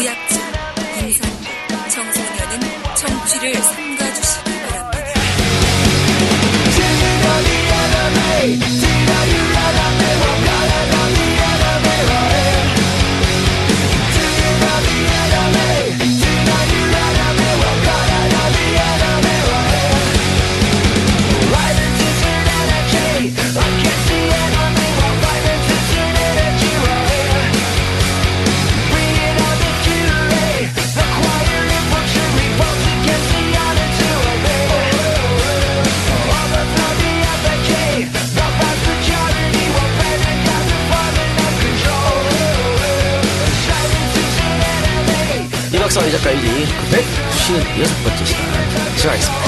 노약자, 임산부, 청소년은 청취를 삼가주시기 바랍니다. 이박사 이 작가 일기 156번째 시간 시작하겠습니다.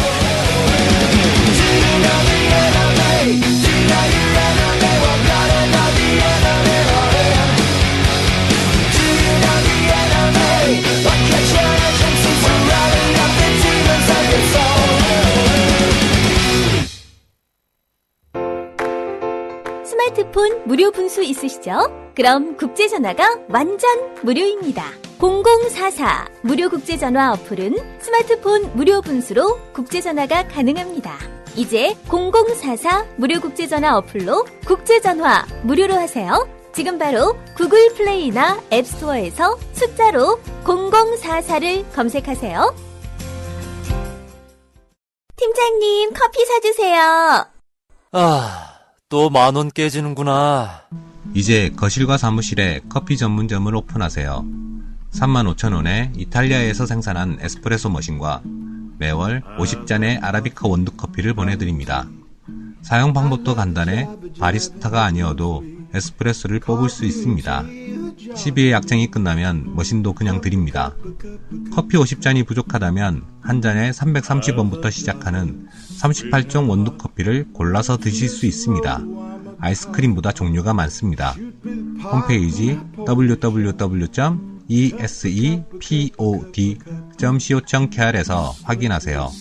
스마트폰 무료 분수 있으시죠? 그럼 국제전화가 완전 무료입니다. 0044 무료 국제전화 어플은 스마트폰 무료 분수로 국제전화가 가능합니다. 이제 0044 무료 국제전화 어플로 국제전화 무료로 하세요. 지금 바로 구글 플레이나 앱스토어에서 숫자로 0044를 검색하세요. 팀장님, 커피 사주세요. 또 10,000원 깨지는구나. 이제 거실과 사무실에 커피 전문점을 오픈하세요. 35,000원에 이탈리아에서 생산한 에스프레소 머신과 매월 50잔의 아라비카 원두커피를 보내드립니다. 사용 방법도 간단해 바리스타가 아니어도 에스프레소를 뽑을 수 있습니다. 12회 약정이 끝나면 머신도 그냥 드립니다. 커피 50잔이 부족하다면 한 잔에 330원부터 시작하는 38종 원두커피를 골라서 드실 수 있습니다. 아이스크림보다 종류가 많습니다. 홈페이지 www.esepod.co.kr에서 확인하세요.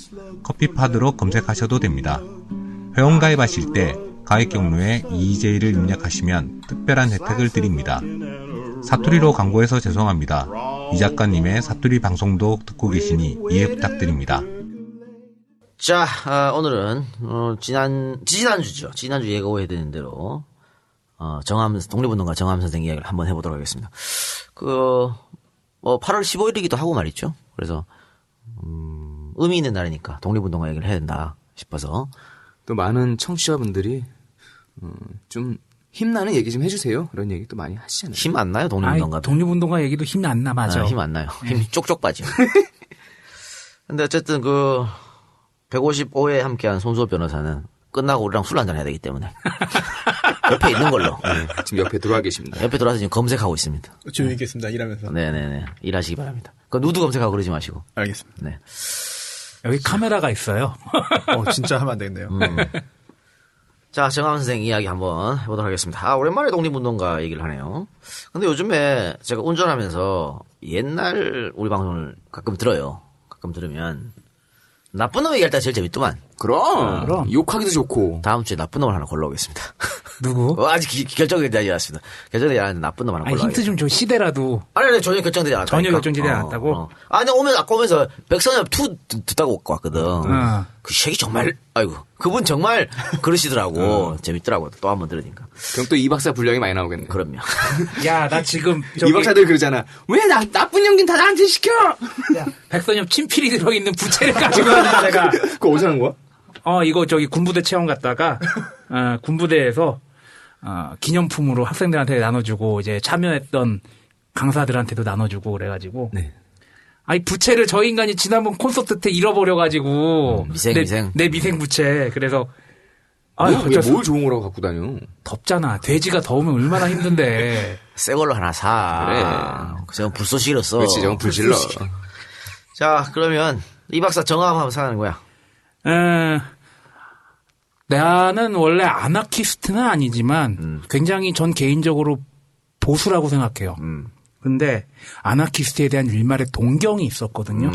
커피파드로 검색하셔도 됩니다. 회원가입하실 때 가입 경로에 EJ를 입력하시면 특별한 혜택을 드립니다. 사투리로 광고해서 죄송합니다. 이 작가님의 사투리 방송도 듣고 계시니 이해 부탁드립니다. 자, 오늘은 지난주죠. 지난주 예고해드린 대로 독립운동가 정암 선생 이야기를 한번 해보도록 하겠습니다. 8월 15일이기도 하고 말이죠. 그래서 의미 있는 날이니까 독립운동가 얘기를 해야 된다 싶어서 또 많은 청취자분들이 좀 힘나는 얘기 좀 해주세요. 그런 얘기 또 많이 하시잖아요. 힘 안 나요, 독립운동가? 독립운동가 얘기도 힘이 안 나, 맞아. 힘 안 나요. 힘이 쪽쪽 빠져. 근데 어쨌든 155회 함께한 손수호 변호사는 끝나고 우리랑 술 한잔 해야 되기 때문에 옆에 있는 걸로. 네, 지금 옆에 들어와 계십니다. 옆에 들어와서 지금 검색하고 있습니다. 조용히 있겠습니다. 일하면서. 네네네. 일하시기 바랍니다. 누드 검색하고 그러지 마시고. 알겠습니다. 네. 여기 카메라가 있어요. 진짜 하면 안 되겠네요. 자, 정암 선생 이야기 한번 해보도록 하겠습니다. 오랜만에 독립운동가 얘기를 하네요. 근데 요즘에 제가 운전하면서 옛날 우리 방송을 가끔 들어요. 가끔 들으면 나쁜 놈 얘기할 때 제일 재밌더만. 그럼. 욕하기도 좋고. 다음 주에 나쁜 놈을 하나 골라오겠습니다. 누구? 아직 결정되지 않았습니다. 결정되지 않았는데 나쁜 놈 하나 골라오겠습니다. 힌트 좀 줘, 시대라도. 아니, 전혀 결정되지 않았다. 전혀 결정되지 않았다고? 아니, 아까 오면서 백선엽 2 듣다고 왔거든. 그 새끼 정말, 아이고. 그분 정말 그러시더라고. 재밌더라고. 또 한번 들으니까. 그럼 또 이 박사 분량이 많이 나오겠네. 그럼요. 야, 나 지금. 이 박사들 그러잖아. 왜 나쁜 연기는 다 나한테 시켜? 야, 백선엽 친필이 들어있는 부채를 가지고 왔는데 내가. 그거 어디서 한 거야? 이거 군부대 체험 갔다가, 군부대에서, 기념품으로 학생들한테 나눠주고, 이제 참여했던 강사들한테도 나눠주고, 그래가지고. 네. 아니, 부채를 저 인간이 지난번 콘서트 때 잃어버려가지고. 미생. 내 미생 부채. 그래서. 뭘 좋은 거라고 갖고 다녀? 덥잖아. 돼지가 더우면 얼마나 힘든데. 새 걸로 하나 사. 그래. 저건 불쏘시겠어. 그렇지, 저건 불질러. 자, 그러면 이 박사 정함 한번 사는 거야. 나는 원래 아나키스트는 아니지만 굉장히 전 개인적으로 보수라고 생각해요. 근데 아나키스트에 대한 일말의 동경이 있었거든요.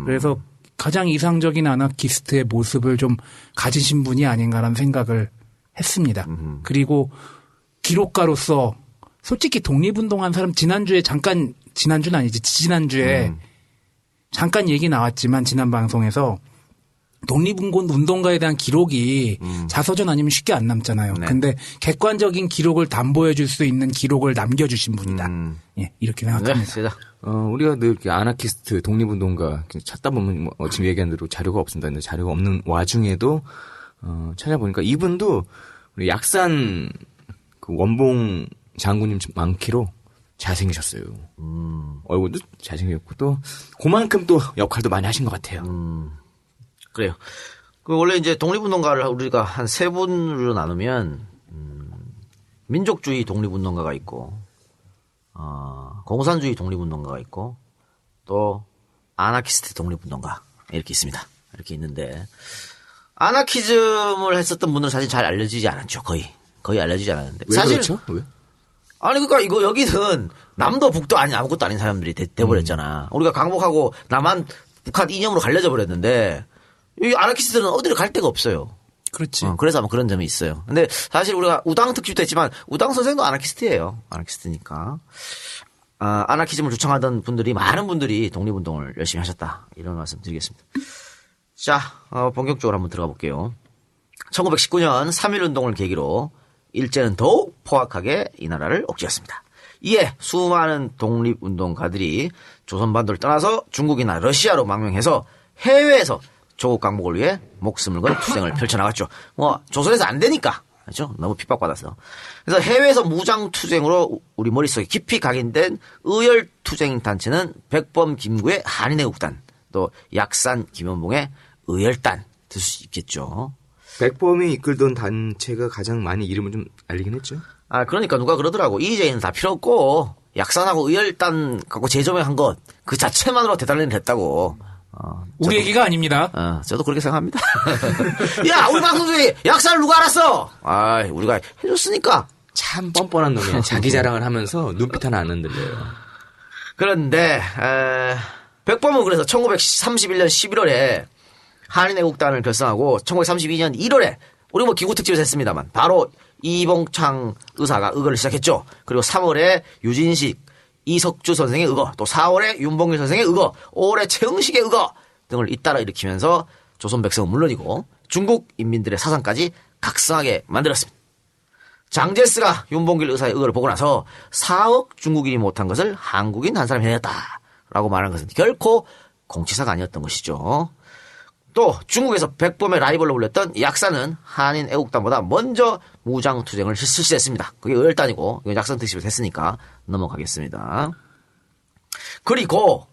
그래서 가장 이상적인 아나키스트의 모습을 좀 가지신 분이 아닌가라는 생각을 했습니다. 그리고 기록가로서 솔직히 독립운동한 사람 지난주에 잠깐 지난주는 아니지 지난주에 잠깐 얘기 나왔지만 지난 방송에서 독립운동 운동가에 대한 기록이 자서전 아니면 쉽게 안 남잖아요. 네. 근데 객관적인 기록을 담보해 줄 수 있는 기록을 남겨주신 분이다. 예, 이렇게 네, 생각합니다. 시작. 우리가 늘 이렇게 아나키스트, 독립운동가 찾다 보면 뭐 지금 얘기한 대로 자료가 없습니다. 근데 자료가 없는 와중에도 찾아보니까 이분도 우리 약산 그 원봉 장군님 많기로 잘생기셨어요. 얼굴도 잘생겼고 또 그만큼 또 역할도 많이 하신 것 같아요. 그래요. 그 원래 이제 독립운동가를 우리가 한 세 분으로 나누면 민족주의 독립운동가가 있고 공산주의 독립운동가가 있고 또 아나키스트 독립운동가 이렇게 있습니다. 이렇게 있는데 아나키즘을 했었던 분들은 사실 잘 알려지지 않았죠. 거의 알려지지 않았는데 왜 사실 그렇죠? 왜? 아니 그러니까 이거 여기는 남도 북도 아닌 아무것도 아닌 사람들이 돼버렸잖아. 우리가 강복하고 남한 북한 이념으로 갈려져 버렸는데 이 아나키스트는 어디를 갈 데가 없어요. 그렇지. 그래서 아마 그런 점이 있어요. 근데 사실 우리가 우당 특집도 했지만 우당 선생도 아나키스트예요. 아나키스트니까. 아나키즘을 주창하던 분들이 많은 분들이 독립운동을 열심히 하셨다. 이런 말씀 드리겠습니다. 자, 본격적으로 한번 들어가 볼게요. 1919년 3.1운동을 계기로 일제는 더욱 포악하게 이 나라를 억제했습니다. 이에 수많은 독립운동가들이 조선반도를 떠나서 중국이나 러시아로 망명해서 해외에서 조국 강복을 위해 목숨을 건 투쟁을 펼쳐나갔죠. 뭐 조선에서 안 되니까 그렇죠? 너무 핍박받아서. 그래서 해외에서 무장 투쟁으로 우리 머릿속에 깊이 각인된 의열 투쟁 단체는 백범 김구의 한인애국단, 또 약산 김원봉의 의열단 들 수 있겠죠. 백범이 이끌던 단체가 가장 많이 이름을 좀 알리긴 했죠. 그러니까 누가 그러더라고. 이재희는 다 필요 없고 약산하고 의열단 갖고 재조명한 것 그 자체만으로 대단한 일이 됐다고. 우리 얘기가 아닙니다. 저도 그렇게 생각합니다. 야, 우리 방송 중에 약사를 누가 알았어? 우리가 해줬으니까. 참 뻔뻔한 놈이야. 자기 자랑을 하면서 눈빛 하나 안 흔들려요. 그런데, 백범은 그래서 1931년 11월에 한인애국단을 결성하고 1932년 1월에 우리 뭐 기구특집에서 했습니다만 바로 이봉창 의사가 의거를 시작했죠. 그리고 3월에 유진식, 이석주 선생의 의거, 또 4월에 윤봉길 선생의 의거, 5월에 최응식의 의거 등을 잇따라 일으키면서 조선 백성은 물론이고 중국 인민들의 사상까지 각성하게 만들었습니다. 장제스가 윤봉길 의사의 의거를 보고 나서 4억 중국인이 못한 것을 한국인 한 사람이 해냈다라고 말한 것은 결코 공치사가 아니었던 것이죠. 또 중국에서 백범의 라이벌로 불렸던 약사는 한인 애국단보다 먼저 무장 투쟁을 실시했습니다. 그게 의열단이고 이건 약산 특집을 했으니까 넘어가겠습니다. 그리고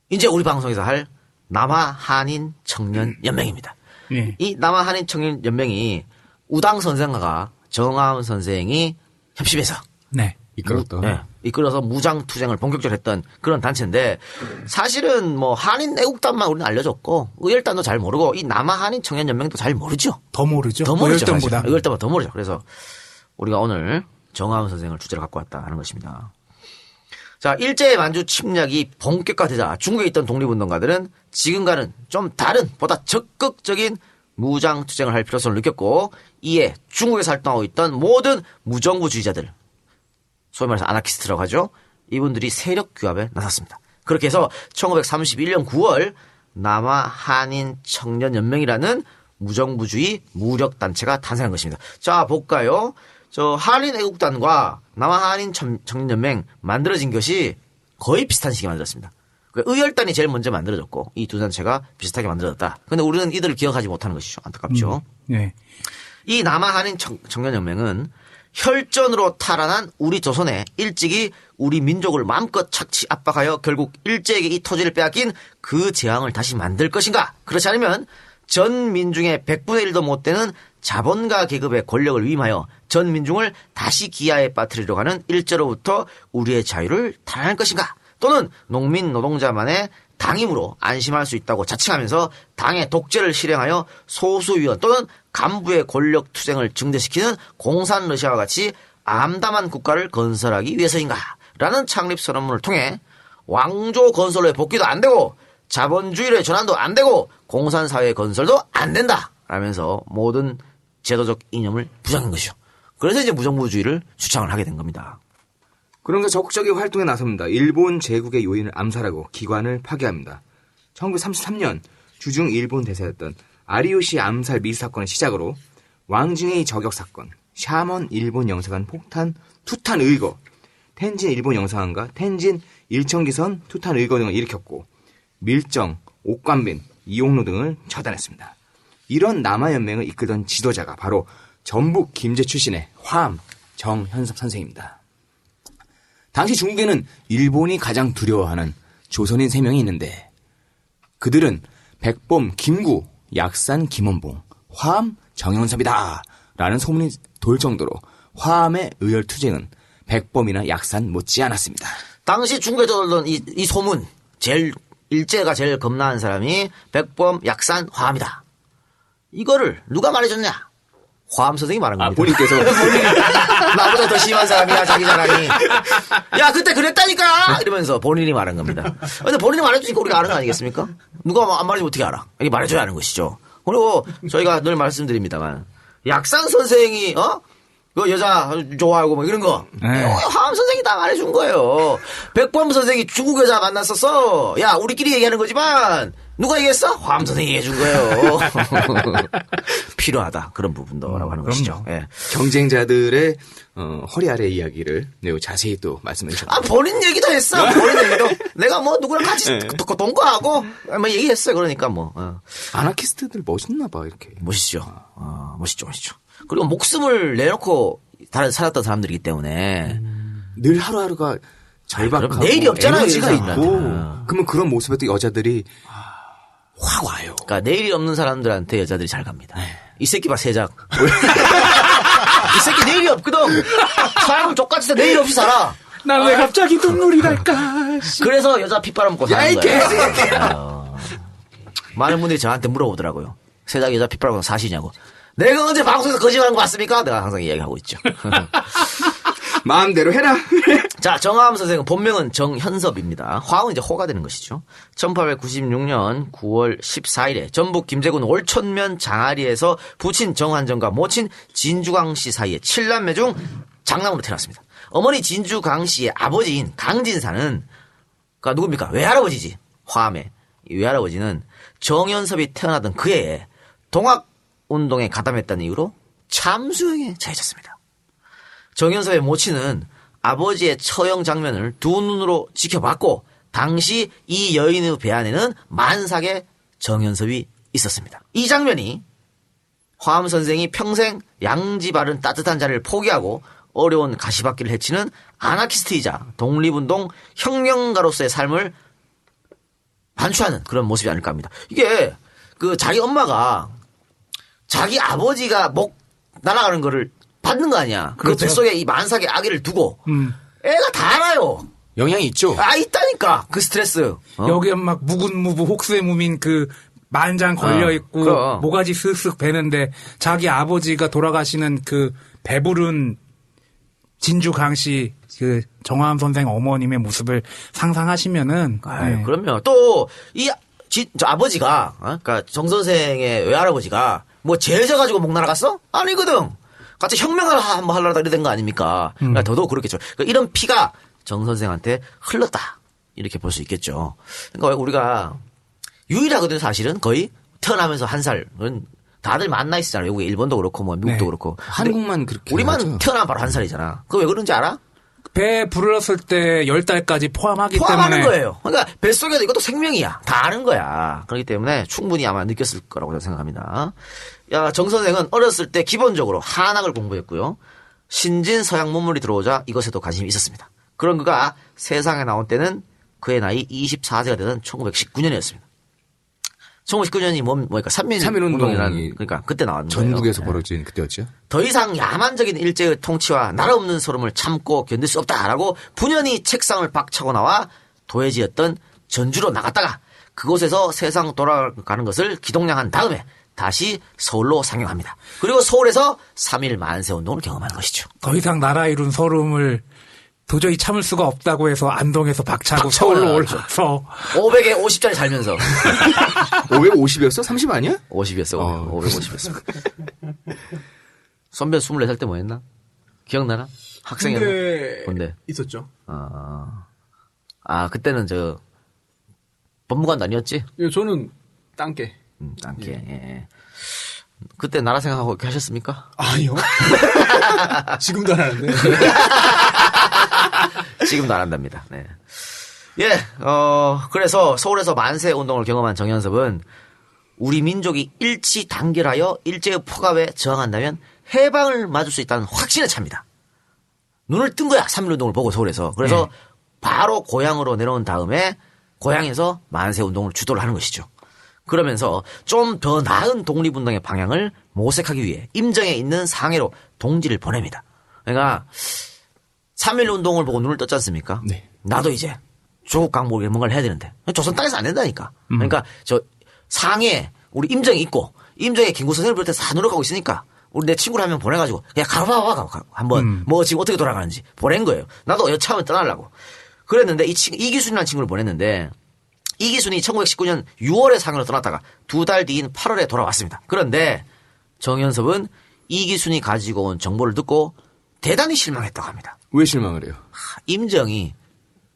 이제 우리 방송에서 할 남아 한인 청년 연맹입니다. 네. 이 남아 한인 청년 연맹이 우당 선생과 정아은 선생이 협심해서 네. 이끌어서 무장 투쟁을 본격적으로 했던 그런 단체인데 사실은 뭐 한인 애국단만 우리는 알려줬고 의열단도 잘 모르고 이 남아 한인 청년 연맹도 잘 모르죠. 더 모르죠. 더 모르죠. 의열단보다. 의열단보다 더 모르죠. 그래서 우리가 오늘 정아은 선생을 주제로 갖고 왔다 하는 것입니다. 자, 일제 만주 침략이 본격화되자 중국에 있던 독립운동가들은 지금과는 좀 다른 보다 적극적인 무장 투쟁을 할 필요성을 느꼈고 이에 중국에서 활동하고 있던 모든 무정부주의자들 소위 말해서 아나키스트라고 하죠. 이분들이 세력 규합에 나섰습니다. 그렇게 해서 1931년 9월 남아 한인 청년연맹이라는 무정부주의 무력단체가 탄생한 것입니다. 자, 볼까요? 저 한인 애국단과 남아 한인 청년연맹 만들어진 것이 거의 비슷한 시기에 만들었습니다. 의열단이 제일 먼저 만들어졌고 이 두 단체가 비슷하게 만들어졌다. 그런데 우리는 이들을 기억하지 못하는 것이죠. 안타깝죠. 네. 이 남아 한인 청년연맹은 혈전으로 탈환한 우리 조선에 일찍이 우리 민족을 마음껏 착취 압박하여 결국 일제에게 이 토지를 빼앗긴 그 재앙을 다시 만들 것인가? 그렇지 않으면 전 민중의 100분의 1도 못 되는 자본가 계급의 권력을 위임하여 전 민중을 다시 기아에 빠뜨리려고 하는 일제로부터 우리의 자유를 탈환할 것인가? 또는 농민 노동자만의 당임으로 안심할 수 있다고 자칭하면서 당의 독재를 실행하여 소수위원 또는 간부의 권력 투쟁을 증대시키는 공산 러시아와 같이 암담한 국가를 건설하기 위해서인가? 라는 창립 선언문을 통해 왕조 건설로의 복귀도 안 되고 자본주의로의 전환도 안 되고 공산사회 건설도 안 된다. 라면서 모든 제도적 이념을 부정한 것이죠. 그래서 이제 무정부주의를 주창을 하게 된 겁니다. 그러면서 적극적인 활동에 나섭니다. 일본 제국의 요인을 암살하고 기관을 파괴합니다. 1933년 주중 일본 대사였던 아리요시 암살 미수 사건을 시작으로 왕징의 저격 사건, 샤먼 일본 영사관 폭탄, 투탄 의거, 텐진 일본 영사관과 텐진 일청기선 투탄 의거 등을 일으켰고 밀정, 옥관빈, 이용로 등을 처단했습니다. 이런 남아연맹을 이끌던 지도자가 바로 전북 김제 출신의 화암 정현섭 선생입니다. 당시 중국에는 일본이 가장 두려워하는 조선인 3명이 있는데 그들은 백범 김구, 약산 김원봉, 화암 정현섭이다 라는 소문이 돌 정도로 화암의 의열투쟁은 백범이나 약산 못지 않았습니다. 당시 중국에 돌던 이 소문, 일제가 제일 겁나는 사람이 백범, 약산, 화암이다. 이거를 누가 말해줬냐? 화암 선생이 말한 겁니다. 본인께서. 나보다 더 심한 사람이야, 자기 자랑이. 야, 그때 그랬다니까! 이러면서 본인이 말한 겁니다. 근데 본인이 말해주니까 우리가 아는 거 아니겠습니까? 누가 안 말해주면 어떻게 알아? 이게 말해줘야 하는 것이죠. 그리고 저희가 늘 말씀드립니다만, 약산 선생이, 그 여자 좋아하고 뭐 이런 거. 화암 선생이 다 말해준 거예요. 백범 선생이 중국 여자 만났었어. 야, 우리끼리 얘기하는 거지만, 누가 얘기했어? 화암 선생이 얘기해준 거예요. 필요하다. 그런 부분도라고 하는 것이죠. 예. 경쟁자들의 허리 아래 이야기를 매우 자세히 또 말씀해 주셨습니다. 본인 얘기도 했어. 본인 얘기도. 내가 뭐 누구랑 같이 동거하고 뭐 얘기했어. 그러니까 뭐. 아나키스트들 멋있나 봐 이렇게. 멋있죠. 멋있죠. 그리고 목숨을 내놓고 살았던 사람들이기 때문에 늘 하루하루가 절박하고 내일이 없잖아요. 에너지가 있고. 있고. 그러면 그런 모습에 또 여자들이 확 와요. 그러니까 내일이 없는 사람들한테 여자들이 잘 갑니다. 이 새끼 봐 세작. 이 새끼 내일이 없거든. 사람은 족같이 내일 없이 살아. 난 왜 갑자기 눈물이 날까? 그래서 여자 핏바람 먹고 사는 거야. 많은 분들이 저한테 물어보더라고요. 세작 여자 핏바람 먹고 사시냐고. 내가 언제 방송에서 거짓말한 거 맞습니까? 내가 항상 이야기하고 있죠. 마음대로 해라. 자, 정화암 선생은 본명은 정현섭입니다. 화음은 이제 호가 되는 것이죠. 1896년 9월 14일에 전북 김제군 올천면 장아리에서 부친 정환정과 모친 진주강 씨 사이에 7남매 중 장남으로 태어났습니다. 어머니 진주강 씨의 아버지인 강진사는 그러니까 누굽니까? 외할아버지지. 화암의 이 외할아버지는 정현섭이 태어나던 그 해에 동학운동에 가담했다는 이유로 참수형에 처해졌습니다. 정현섭의 모친은 아버지의 처형 장면을 두 눈으로 지켜봤고 당시 이 여인의 배 안에는 만삭의 정현섭이 있었습니다. 이 장면이 화암 선생이 평생 양지 바른 따뜻한 자리를 포기하고 어려운 가시밭길을 헤치는 아나키스트이자 독립운동 혁명가로서의 삶을 반추하는 그런 모습이 아닐까 합니다. 이게 그 자기 엄마가 자기 아버지가 목 날아가는 거를 받는 거 아니야. 그렇죠. 그 뱃속에 이 만삭의 아기를 두고 애가 다 알아요. 영향이 있죠. 있다니까 그 스트레스. 여기에 막 무근무부 혹세무민 그 만장 걸려있고 모가지 쓱쓱 베는데 자기 아버지가 돌아가시는 그 배부른 진주 강씨 그 정화암 선생 어머님의 모습을 상상하시면은 네. 그럼요. 또 이 아버지가 그러니까 정 선생의 외할아버지가 뭐 죄져 가지고 목 날아갔어? 아니거든. 같이 혁명을 한번 하려다 이러던 거 아닙니까? 그러니까 더더욱 그렇겠죠. 그러니까 이런 피가 정 선생한테 흘렀다. 이렇게 볼 수 있겠죠. 그러니까 우리가 유일하거든요, 사실은. 거의 태어나면서 한 살은 다들 만나 있잖아요. 외국에 일본도 그렇고 뭐 미국도 그렇고. 한국만 그렇게 우리만 하죠. 태어나면 바로 한 살이잖아. 그거 왜 그런지 알아? 배 불렀을 때 10달까지 포함하기 포함하는 때문에 거예요. 그러니까 뱃속에도 이것도 생명이야. 다 아는 거야. 그렇기 때문에 충분히 아마 느꼈을 거라고 저는 생각합니다. 정 선생은 어렸을 때 기본적으로 한학을 공부했고요. 신진 서양 문물이 들어오자 이것에도 관심이 있었습니다. 그런 그가 세상에 나온 때는 그의 나이 24세가 되던 1919년이었습니다. 1919년이 뭡니까? 3.1운동이라는 그러니까 그때 나왔는 거예요. 전국에서 벌어진 그때였죠. 더 이상 야만적인 일제의 통치와 나라 없는 서름을 참고 견딜 수 없다라고 분연히 책상을 박차고 나와 도해지였던 전주로 나갔다가 그곳에서 세상 돌아가는 것을 기동량한 다음에 다시 서울로 상영합니다. 그리고 서울에서 3.1 만세운동을 경험하는 것이죠. 더 이상 나라 이룬 서름을 도저히 참을 수가 없다고 해서 안동에서 박차고 서울로 올라서 500에 50짜리 살면서 550이었어? 30 아니야? 50이었어. 550이었어. 선배 24살 때 뭐 했나? 기억나나? 학생이 군대 있었죠. 그때는 법무관도 아니었지? 예, 저는 땅게. 땅게. 예. 그때 나라 생각하고 이렇게 하셨습니까? 아니요. 지금도 안 하는데. 지금도 안 한답니다. 네. 예, 그래서 서울에서 만세 운동을 경험한 정현섭은 우리 민족이 일치 단결하여 일제의 포갑에 저항한다면 해방을 맞을 수 있다는 확신에 찹니다. 눈을 뜬 거야. 3.1 운동을 보고 서울에서. 그래서 바로 고향으로 내려온 다음에 고향에서 만세 운동을 주도를 하는 것이죠. 그러면서 좀 더 나은 독립운동의 방향을 모색하기 위해 임정에 있는 상해로 동지를 보냅니다. 그러니까 3.1 운동을 보고 눈을 떴지 않습니까? 네. 나도 이제 조국 강복에 뭔가를 해야 되는데 조선 땅에서 안 된다니까. 그러니까 상해 우리 임정에 있고 임정에 김구 선생을 비롯해서 다 노력하고 있으니까 우리 내 친구를 한 명 보내가지고 그냥 가봐 한번 뭐 지금 어떻게 돌아가는지 보낸 거예요. 나도 여차하면 떠나려고. 그랬는데 이기순이라는 친구를 보냈는데 이기순이 1919년 6월에 상해로 떠났다가 2달 뒤인 8월에 돌아왔습니다. 그런데 정현섭은 이기순이 가지고 온 정보를 듣고 대단히 실망했다고 합니다. 왜 실망을 해요? 임정이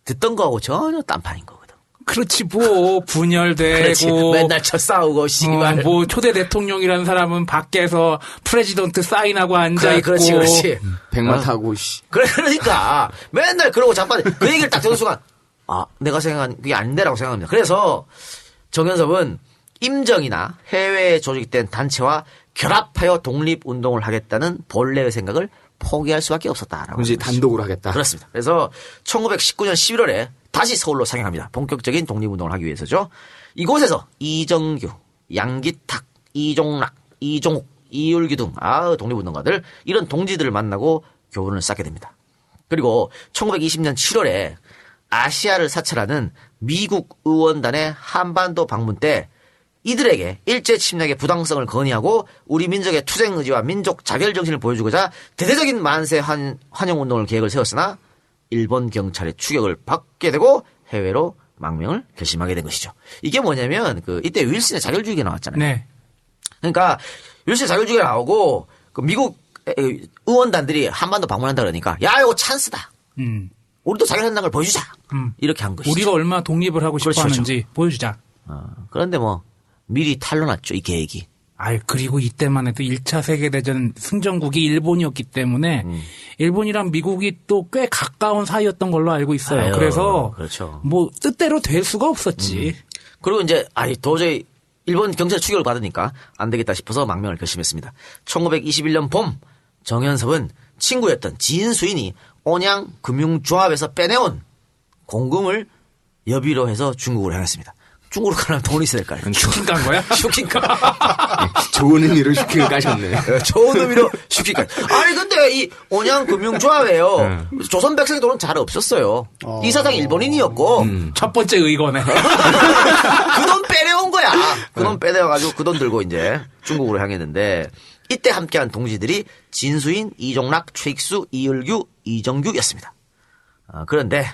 듣던 거하고 전혀 딴판인 거거든. 그렇지 뭐 분열되고 그렇지. 맨날 싸우고 씨발. 뭐 초대 대통령이라는 사람은 밖에서 프레지던트 사인하고 앉아 있고. 그렇지. 백마 타고 씨. 그러니까 맨날 그러고 잠깐 그 얘기를 딱 듣는 순간 내가 생각한 그게 아닌데라고 생각합니다. 그래서 정현섭은 임정이나 해외에 조직된 단체와 결합하여 독립운동을 하겠다는 본래의 생각을 포기할 수밖에 없었다라고. 이제 단독으로 하겠다. 그렇습니다. 그래서 1919년 11월에 다시 서울로 상행합니다. 본격적인 독립운동을 하기 위해서죠. 이곳에서 이정규, 양기탁, 이종락, 이종욱, 이율규 등 독립운동가들 이런 동지들을 만나고 교훈을 쌓게 됩니다. 그리고 1920년 7월에 아시아를 사찰하는 미국 의원단의 한반도 방문 때 이들에게 일제 침략의 부당성을 건의하고 우리 민족의 투쟁 의지와 민족 자결 정신을 보여주고자 대대적인 만세 환영 운동을 계획을 세웠으나 일본 경찰의 추격을 받게 되고 해외로 망명을 결심하게 된 것이죠. 이게 뭐냐면 이때 윌슨의 자결주의가 나왔잖아요. 네. 그러니까 윌슨의 자결주의가 나오고 미국 의원단들이 한반도 방문한다 그러니까 야 이거 찬스다. 우리도 자결한다는 걸 보여주자. 이렇게 한 것이죠. 우리가 얼마나 독립을 하고 싶어 그렇죠. 하는지 보여주자. 그런데 미리 탄로났죠, 이 계획이. 그리고 이때만 해도 1차 세계대전 승전국이 일본이었기 때문에 일본이랑 미국이 또 꽤 가까운 사이였던 걸로 알고 있어요. 그래서 그렇죠. 뭐 뜻대로 될 수가 없었지. 그리고 이제 도저히 일본 경찰 추격을 받으니까 안 되겠다 싶어서 망명을 결심했습니다. 1921년 봄 정현섭은 친구였던 지인수인이 온양금융조합에서 빼내온 공금을 여비로 해서 중국으로 향했습니다. 중국으로 가려면 돈이 있어야 될까요? 슈킹 간 거야? 슈킹 가. 좋은 의미로 슈킹을 까셨네. 좋은 의미로 슈킹 가. 근데 이 온양금융조합에요. 조선 백성의 돈은 잘 없었어요. 이사장 일본인이었고. 첫 번째 의거네. 그 돈 빼내온 거야. 그 돈 빼내와가지고 그 돈 들고 이제 중국으로 향했는데 이때 함께한 동지들이 진수인, 이종락, 최익수, 이율규, 이정규였습니다. 그런데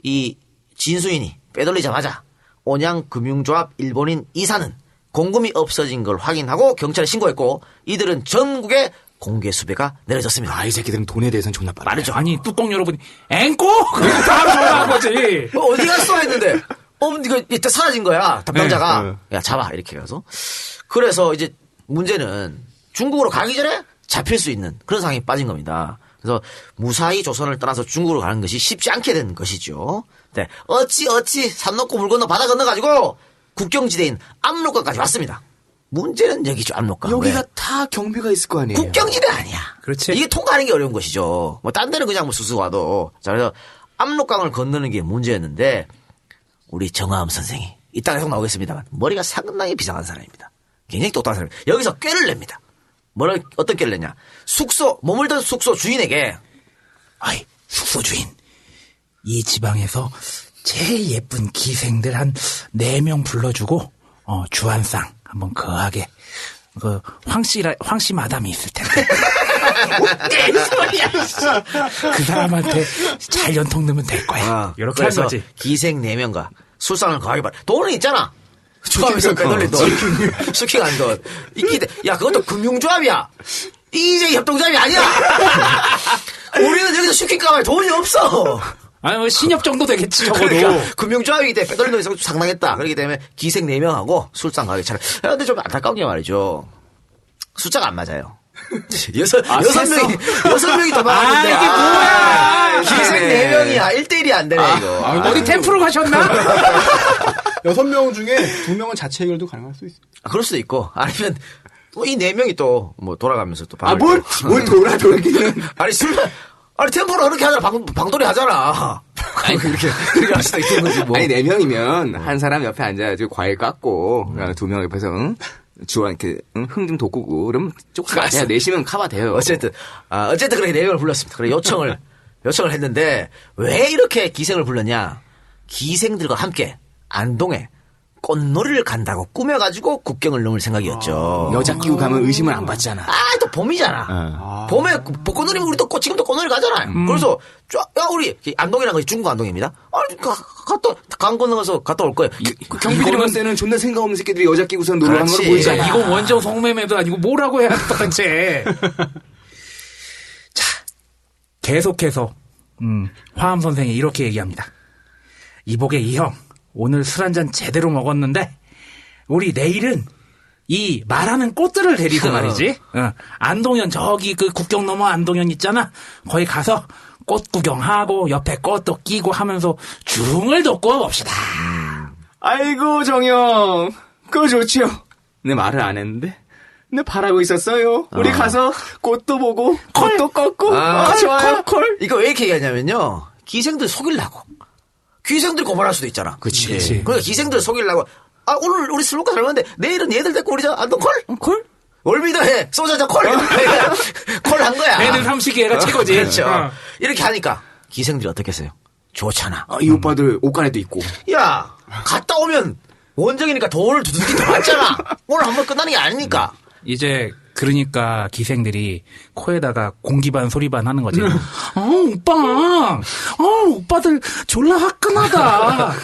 이 진수인이 빼돌리자마자 온양금융조합 일본인 이사는 공금이 없어진 걸 확인하고 경찰에 신고했고 이들은 전국에 공개 수배가 내려졌습니다. 이 새끼들은 돈에 대해서는 존나 빠르다. 말이죠. 아니 뚜껑 열어보니 앵꼬? 그래서 바로 전화한 거지. 어디 갔어 했는데 이거 이때 사라진 거야. 담당자가 야 잡아 이렇게 해서 그래서 이제 문제는 중국으로 가기 전에 잡힐 수 있는 그런 상황이 빠진 겁니다. 그래서 무사히 조선을 떠나서 중국으로 가는 것이 쉽지 않게 된 것이죠. 네. 어찌 산 넘고 물 건너 바다 건너가지고 국경지대인 압록강까지 왔습니다. 문제는 여기죠. 압록강. 여기가 왜? 다 경비가 있을 거 아니에요. 국경지대 아니야. 그렇지. 이게 통과하는 게 어려운 것이죠. 딴 데는 그냥 수수 와도. 자, 그래서 압록강을 건너는 게 문제였는데 우리 정화암 선생이 이따가 계속 나오겠습니다만 머리가 상당히 비상한 사람입니다. 굉장히 똑똑한 사람입니다. 여기서 꾀를 냅니다. 어떤 꾀를 냈냐. 머물던 숙소 주인에게 숙소 주인. 이 지방에서 제일 예쁜 기생들 한 4명 불러주고 주한상 한번 거하게 황씨 마담이 있을 텐데 그 사람한테 잘 연통 넣으면 될 거야. 이렇게 한 거지. 기생 4명과 술상을 거하게 바라. 돈은 있잖아. 조합에서 빼돌린 돈. 슈킹한 돈. 야, 그것도 금융조합이야. EJ 협동조합이 아니야. 우리는 여기서 슈킹가발 돈이 없어. 아니, 뭐, 신협 정도 되겠지, 적어도. 그러니까 금융조합이기 때문에 빼돌리는 게 상당했다. 그렇기 때문에 기생 4명하고 술상 가게 차려. 근데 좀 안타까운 게 말이죠. 숫자가 안 맞아요. 여섯 명이 더 많았는데. 이게 뭐야! 기생 4명이야. 1대1이 안 되네, 이거. 어디 템프로 가셨나? 6명 중에 2명은 자체 해결도 가능할 수 있어요. 그럴 수도 있고. 아니면, 또 이 4명이 또, 뭐, 돌아가면서 또. 뭘 돌기는. 아니, 템포로 그렇게 하잖아. 방돌이 하잖아. 아니, 그렇게 할 수도 있는 거지, 뭐. 아니, 4명이면 한 사람 옆에 앉아가지고 과일 깎고, 2명 옆에서, 주원 이렇게, 흥 좀 돋구고, 그러면 조금 맞아요. 내시면 커버 돼요. 어쨌든 그렇게 4명을 불렀습니다. 그래, 요청을 했는데, 왜 이렇게 기생을 불렀냐? 기생들과 함께 안동에 꽃놀이를 간다고 꾸며가지고 국경을 넘을 생각이었죠. 여자 끼고 가면 의심을 안 받잖아. 또 봄이잖아. 봄에 벚꽃놀이면 우리 또 지금도 꽃놀이 가잖아요. 그래서 우리 안동이라는 것이 중국 안동입니다. 아니 강 건너가서 갔다 올 거예요. 경비들 봤을 때는 존나 생각 없는 새끼들이 여자 끼고서 놀러 가는 걸 그렇지. 보이잖아. 이거 원정 성매매도 아니고 뭐라고 해야 도대체. 자, 계속해서 화암 선생이 이렇게 얘기합니다. 이복의 이 형, 오늘 술 한잔 제대로 먹었는데 우리 내일은 이 말하는 꽃들을 데리고 말이지. 안동현 저기 그 국경 넘어 안동현 있잖아. 거기 가서 꽃 구경하고 옆에 꽃도 끼고 하면서 중을 돋고 봅시다. 아이고 정형, 그거 좋지요. 내 말을 안 했는데. 내 바라고 있었어요. 우리 가서 꽃도 보고 꽃도 꺾고. 좋아요. 콜. 이거 왜 이렇게 얘기하냐면요. 기생들 속이려고. 기생들 고발할 수도 있잖아. 그치. 그러니까 기생들 속이려고. 오늘 우리 술 먹고 잘 먹는데 내일은 얘들 데리고 우리 안동 콜? 콜? 월미도 해. 소자자 콜. 콜 한 거야. 애들 삼식이가 최고지. 그렇죠. 이렇게 하니까 기생들이 어떻게 했어요? 좋잖아. 이 오빠들 옷가래도 있고. 야, 갔다 오면 원정이니까 돈을 두둑이 더 받잖아. 오늘 한번 끝나는 게 아니니까. 이제 그러니까 기생들이 코에다가 공기반 소리반 하는 거지. 오빠, 오빠들 졸라 화끈하다.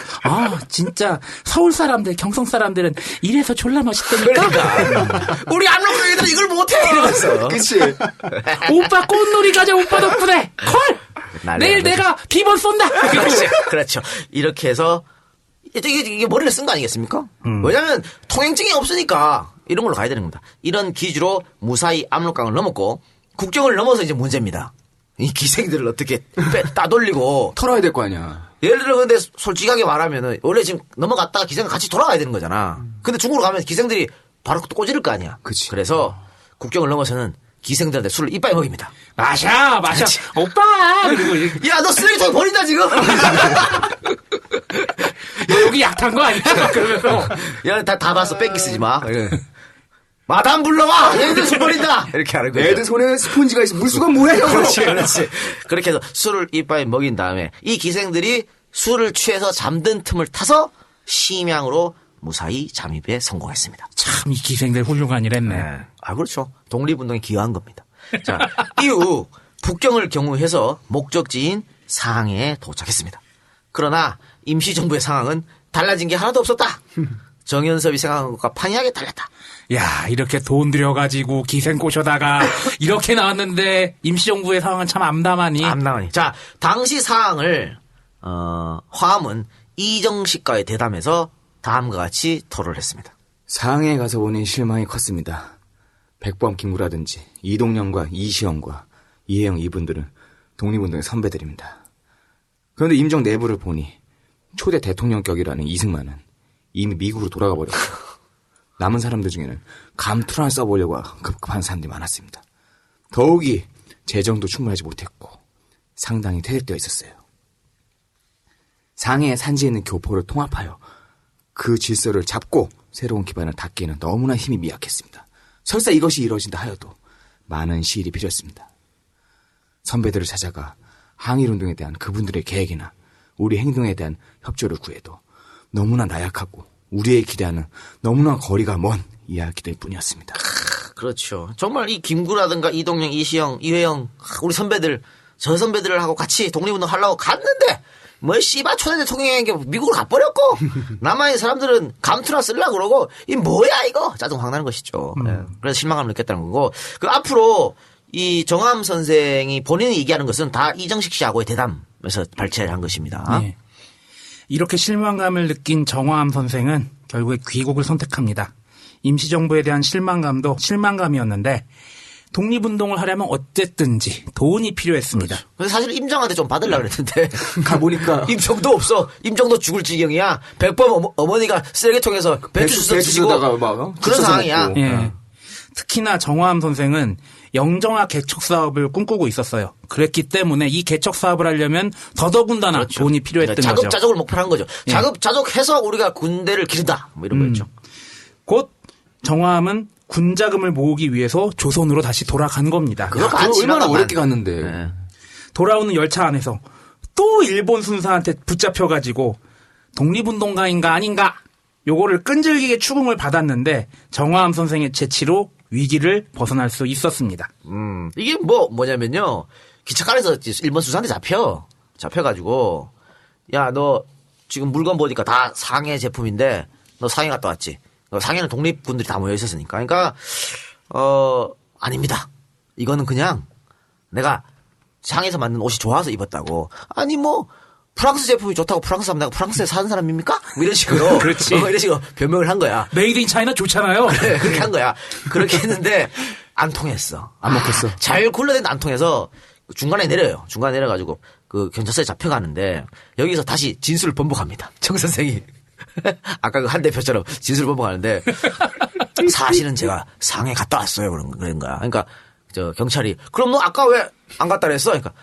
진짜 서울 사람들, 경성 사람들은 이래서 졸라 멋있다니까. 그러니까 우리 안놓고 애들 이걸 못해 이러면서. 그치. 오빠 꽃놀이 가자 오빠 덕분에 콜. 내일 내가 비번 쏜다. 그렇죠. 이렇게 해서 이게 머리를 쓴 거 아니겠습니까? 왜냐하면 통행증이 없으니까 이런 걸로 가야 되는 겁니다. 이런 기주로 무사히 압록강을 넘었고 국경을 넘어서 이제 문제입니다. 이 기생들을 어떻게 따돌리고 털어야 될 거 아니야. 예를 들어 근데 솔직하게 말하면은 원래 지금 넘어갔다가 기생과 같이 돌아가야 되는 거잖아. 근데 중국으로 가면 기생들이 바로 또 꼬지를 거 아니야. 그치. 그래서 국경을 넘어서는 기생들한테 술을 이빨 먹입니다. 마셔 그렇지. 오빠. 그리고 야, 너 쓰레기통 버린다 지금. 여기 약한 거 아니야? 그러면서 야, 다 봤어. 뺑기 쓰지 마. 마담 불러와. 얘들 술 버린다. 이렇게 하는 거예요. 애들 손에 스폰지가 있어. 물수건 뭐예요? 그렇지. 그렇게 해서 술을 이빨에 먹인 다음에 이 기생들이 술을 취해서 잠든 틈을 타서 심양으로 무사히 잠입에 성공했습니다. 참 이 기생들 훌륭한 일 했네. 그렇죠. 독립운동에 기여한 겁니다. 자, 이후 북경을 경유해서 목적지인 상해에 도착했습니다. 그러나 임시정부의 상황은 달라진 게 하나도 없었다. 정연섭이 생각한 것과 판이하게 달랐다. 야, 이렇게 돈 들여가지고 기생 꼬셔다가 이렇게 나왔는데 임시정부의 상황은 참 암담하니. 자, 당시 상황을 화암은 이정식과의 대담에서 다음과 같이 토로를 했습니다. 상해에 가서 보니 실망이 컸습니다. 백범 김구라든지 이동영과 이시영과 이혜영 이분들은 독립운동의 선배들입니다. 그런데 임정 내부를 보니 초대 대통령격이라는 이승만은 이미 미국으로 돌아가 버렸고 남은 사람들 중에는 감투를 써보려고 급급한 사람들이 많았습니다. 더욱이 재정도 충분하지 못했고 상당히 퇴색되어 있었어요. 상해의 산지에 있는 교포를 통합하여 그 질서를 잡고 새로운 기반을 닫기에는 너무나 힘이 미약했습니다. 설사 이것이 이루어진다 하여도 많은 시일이 필요했습니다. 선배들을 찾아가 항일운동에 대한 그분들의 계획이나 우리 행동에 대한 협조를 구해도 너무나 나약하고 우리의 기대하는 너무나 거리가 먼 이야기들 뿐이었습니다. 그렇죠. 정말 이 김구라든가 이동영, 이시영, 이회영 우리 선배들 저 선배들을 하고 같이 독립운동 하려고 갔는데 뭐 씨바 초대 대통령이 미국을 가버렸고 남아있는 사람들은 감투나 쓰려고 그러고 이 뭐야 이거 짜증 확 나는 것이죠. 예. 그래서 실망감을 느꼈다는 거고 그 앞으로 이 정암 선생이 본인이 얘기하는 것은 다 이정식 씨하고의 대담에서 발췌를 한 것입니다. 네. 이렇게 실망감을 느낀 정화암 선생은 결국에 귀국을 선택합니다. 임시정부에 대한 실망감도 실망감이었는데 독립운동을 하려면 어쨌든지 돈이 필요했습니다. 그래서 사실 임정한테 좀 받으려고 그랬는데 가보니까 임정도 없어. 임정도 죽을 지경이야. 백범 어머니가 쓰레기통에서 배추 주워 드시고 배추다가 막 그런 상황이야. 먹고. 예. 특히나 정화암 선생은 영정화 개척 사업을 꿈꾸고 있었어요. 그랬기 때문에 이 개척 사업을 하려면 더더군다나 그렇죠. 돈이 필요했던 거죠. 자급자족을 목표로 한 거죠. 예. 자급자족해서 우리가 군대를 기른다. 뭐 이런 거였죠. 곧 정화암은 군자금을 모으기 위해서 조선으로 다시 돌아간 겁니다. 그거 그거 많지만 얼마나 난- 어렵게 갔는데. 네. 돌아오는 열차 안에서 또 일본 순사한테 붙잡혀가지고 독립운동가인가 아닌가 요거를 끈질기게 추궁을 받았는데 정화암 선생의 재치로 위기를 벗어날 수 있었습니다. 이게 뭐냐면요. 기차칸에서 일본 수사한테 잡혀가지고 야, 너 지금 물건 보니까 다 상해 제품인데 너 상해 갔다 왔지? 상해는 독립군들이 다 모여 있었으니까. 그러니까 아닙니다. 이거는 그냥 내가 상해에서 만든 옷이 좋아서 입었다고. 아니 뭐 프랑스 제품이 좋다고 프랑스 하면 내가 프랑스에 사는 사람입니까? 뭐 이런 식으로. 그렇지. 이런 식으로 변명을 한 거야. 메이드 인 차이나 좋잖아요. 네, 그렇게 한 거야. 그렇게 했는데 안 통했어. 안 먹혔어. 잘 굴러댔는데 안 통해서 중간에 내려요. 중간에 내려가지고 그 경찰서에 잡혀가는데 여기서 다시 진술을 번복합니다. 정 선생이. 아까 그 한 대표처럼 진술을 번복하는데 사실은 제가 상해 갔다 왔어요. 그런 거야. 그러니까 저 경찰이 그럼 너 아까 왜 안 갔다 그랬어? 그러니까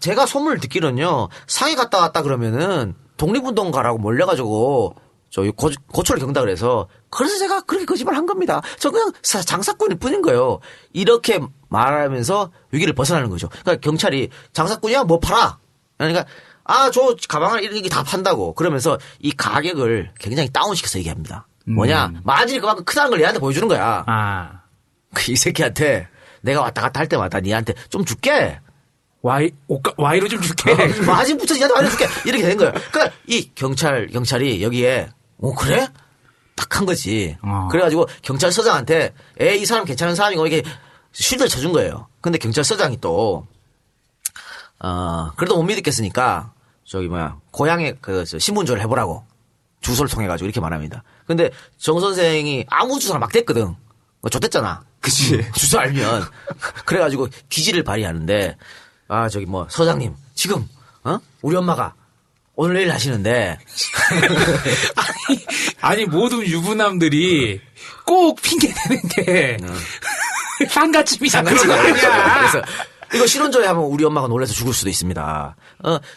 제가 소문을 듣기로는요. 상해 갔다 왔다 그러면은 독립운동가라고 몰려가지고 저 고초를 겪는다 그래서 제가 그렇게 거짓말 한 겁니다. 저 그냥 장사꾼일 뿐인 거예요. 이렇게 말하면서 위기를 벗어나는 거죠. 그러니까 경찰이 장사꾼이야 뭐 팔아. 그러니까 저 가방을 이렇게 다 판다고 그러면서 이 가격을 굉장히 다운시켜서 얘기합니다. 뭐냐 마진이 그만큼 크다는 걸 얘한테 보여주는 거야. 이 새끼한테 내가 왔다 갔다 할 때마다 니한테 좀 줄게. 와이로 좀 줄게. 마진부터 니한테 알려줄게. 이렇게 된 거예요. 그러니까 이 경찰이 여기에 그래? 딱 한 거지. 그래가지고 경찰서장한테 이 사람 괜찮은 사람이고 이렇게 쉴드를 쳐준 거예요. 근데 경찰서장이 또 그래도 못 믿겠으니까 고향에 신분조회를 해보라고 주소를 통해가지고 이렇게 말합니다. 근데 정 선생이 아무 주소나 막 댔거든. 좆됐잖아. 그치. 주소 알면. 그래가지고 기지를 발휘하는데 서장님 지금 우리 엄마가 오늘 내일 하시는데 아니 모든 유부남들이 꼭 핑계 대는 게 상가집이잖아. 그런 거 아니야. 그래서 이거 실혼조회 하면 우리 엄마가 놀라서 죽을 수도 있습니다.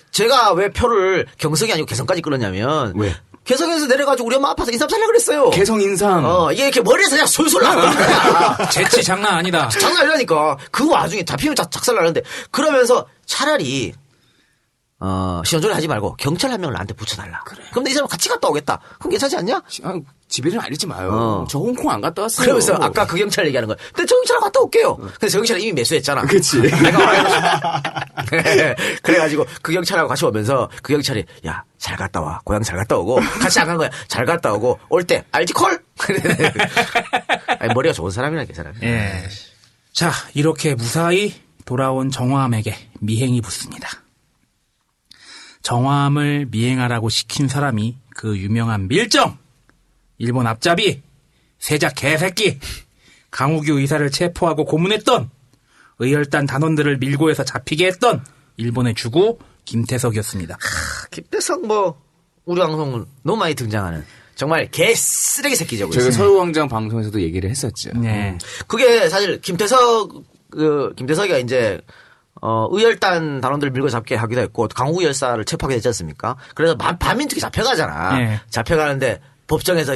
제가 왜 표를 경성이 아니고 개성까지 끌었냐면 왜? 개성에서 내려가지고 우리 엄마 아파서 인삼 살려고 그랬어요. 개성 인삼. 이게 이렇게 머리에서 그냥 솔솔 나오는 거야. 재치 장난 아니다. 장난 아니라니까. 그 와중에 잡히면 작살 나는데 그러면서 차라리 신혼조회 하지 말고 경찰 한 명을 나한테 붙여달라. 그래. 그럼 이 사람 같이 갔다 오겠다. 그럼 괜찮지 않냐? 집에는 알리지 마요. 저 홍콩 안 갔다 왔어요. 그러면서 아까 그 경찰 얘기하는 거야. 근데 저 경찰 갔다 올게요. 근데 저 경찰은 이미 매수했잖아. 그치. 그래가지고 그 경찰하고 같이 오면서 그 경찰이 야, 잘 갔다 와. 고향 잘 갔다 오고. 같이 안 간 거야. 잘 갔다 오고. 올 때 알지 콜? 아니, 머리가 좋은 사람이라 그 사람이. 예. 자, 이렇게 무사히 돌아온 정화암에게 미행이 붙습니다. 정화암을 미행하라고 시킨 사람이 그 유명한 밀정! 일본 앞잡이, 세자 개새끼, 강우규 의사를 체포하고 고문했던 의열단 단원들을 밀고해서 잡히게 했던 일본의 주구 김태석이었습니다. 김태석 우리 방송은 너무 많이 등장하는 정말 개쓰레기 새끼죠. 저희가 서울광장 방송에서도 얘기를 했었죠. 네. 그게 사실 김태석이가 이제 의열단 단원들을 밀고 잡게 하기도 했고 강우구 열사를 체포하게 됐지 않습니까? 그래서 반민특위 잡혀가잖아. 네. 잡혀가는데 법정에서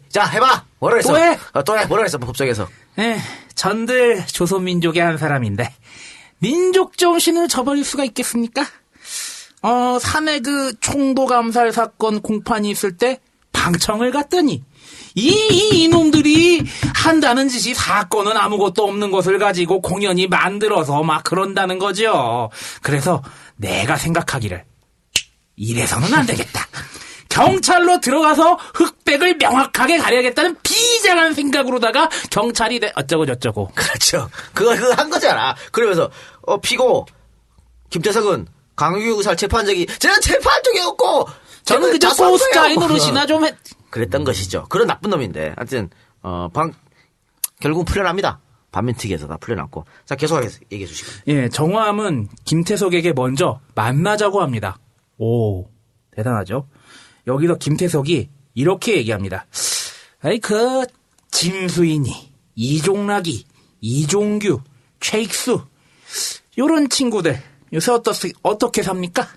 자 해봐. 뭐라 그랬어? 또 해? 또 해. 뭐라 그랬어? 법정에서. 전들 조선민족의 한 사람인데 민족 정신을 저버릴 수가 있겠습니까? 산에 그 총도감살 사건 공판이 있을 때 방청을 갔더니 이놈들이 한다는 짓이 사건은 아무것도 없는 것을 가지고 공연히 만들어서 막 그런다는 거죠. 그래서 내가 생각하기를 이래서는 안 되겠다. 경찰로 들어가서 흑백을 명확하게 가려야겠다는 비장한 생각으로다가 경찰이 어쩌고 저쩌고. 그렇죠. 그거 한 거잖아. 그러면서 피고 김태석은 강유기 의사를 체포한 적이 제가 체포한 적이 없고 저는 그저 소수자의 노릇이나 좀 했. 그랬던 것이죠. 그런 나쁜 놈인데 하여튼 결국은 풀려납니다. 반면특위에서 다 풀려났고. 자, 계속 얘기해 주시고. 예, 정화암은 김태석에게 먼저 만나자고 합니다. 오, 대단하죠. 여기서 김태석이 이렇게 얘기합니다. 아이, 진수인이, 이종락이, 이종규, 최익수, 요런 친구들, 요새 어떻게 삽니까?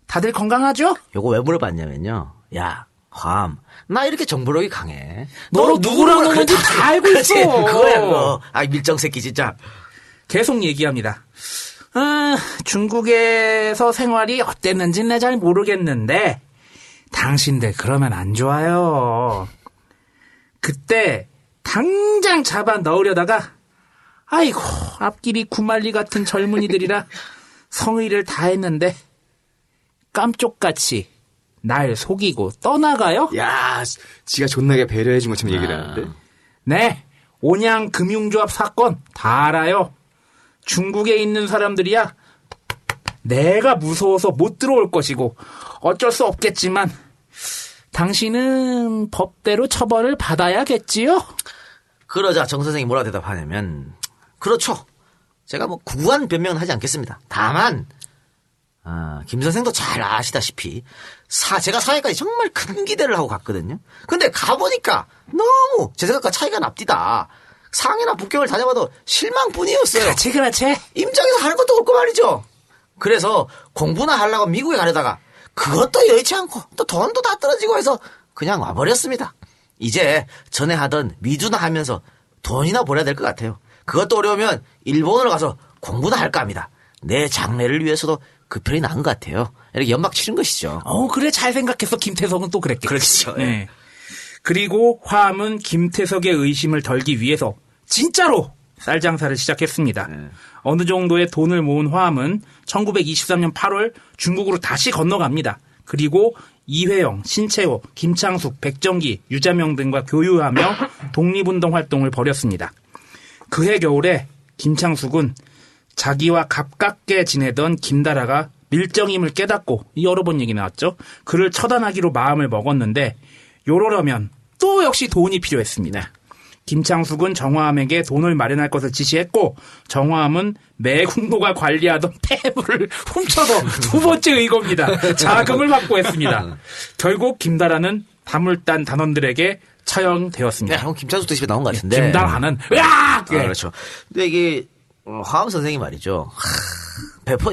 다들 건강하죠? 요거 왜 물어봤냐면요. 야, 화암, 나 이렇게 정보력이 강해. 너 누구랑 오는지 다 알고 있어. 그거야, 그거. 밀정 새끼, 진짜. 계속 얘기합니다. 중국에서 생활이 어땠는지 내 잘 모르겠는데, 당신들 그러면 안 좋아요. 그때 당장 잡아 넣으려다가 아이고 앞길이 구말리 같은 젊은이들이라 성의를 다했는데 깜쪽같이 날 속이고 떠나가요? 야, 지가 존나게 배려해준 것처럼 얘기를 하는데. 네, 온양 금융조합 사건 다 알아요. 중국에 있는 사람들이야 내가 무서워서 못 들어올 것이고 어쩔 수 없겠지만 당신은 법대로 처벌을 받아야겠지요? 그러자 정 선생이 뭐라 대답하냐면 그렇죠. 제가 뭐 구구한 변명은 하지 않겠습니다. 다만 김 선생도 잘 아시다시피 제가 사회까지 정말 큰 기대를 하고 갔거든요. 근데 가보니까 너무 제 생각과 차이가 납디다. 상해나 북경을 다녀봐도 실망뿐이었어요. 그렇지. 임장에서 하는 것도 없고 말이죠. 그래서 공부나 하려고 미국에 가려다가 그것도 여의치 않고 또 돈도 다 떨어지고 해서 그냥 와버렸습니다. 이제 전에 하던 미주나 하면서 돈이나 벌어야 될 것 같아요. 그것도 어려우면 일본으로 가서 공부나 할까 합니다. 내 장래를 위해서도 그 편이 나은 것 같아요. 이렇게 연막 치는 것이죠. 그래 잘 생각했어. 김태석은 또 그랬겠지. 그렇죠. 네. 그리고 화암은 김태석의 의심을 덜기 위해서 진짜로 쌀장사를 시작했습니다. 어느 정도의 돈을 모은 화암은 1923년 8월 중국으로 다시 건너갑니다. 그리고 이회영, 신채호, 김창숙, 백정기, 유자명 등과 교유하며 독립운동 활동을 벌였습니다. 그해 겨울에 김창숙은 자기와 가깝게 지내던 김다라가 밀정임을 깨닫고 여러 번 얘기 나왔죠. 그를 처단하기로 마음을 먹었는데 요러려면 또 역시 돈이 필요했습니다. 김창숙은 정화암에게 돈을 마련할 것을 지시했고 정화암은 매국노가 관리하던 폐부를 훔쳐서 두 번째 의거입니다. 자금을 확보했습니다. 결국 김다라는 다물단 단원들에게 처형되었습니다. 네, 김창숙도 집에 나온 것 같은데. 김다라는 으악! 그렇죠. 근데 이게 화암 선생이 말이죠. 배포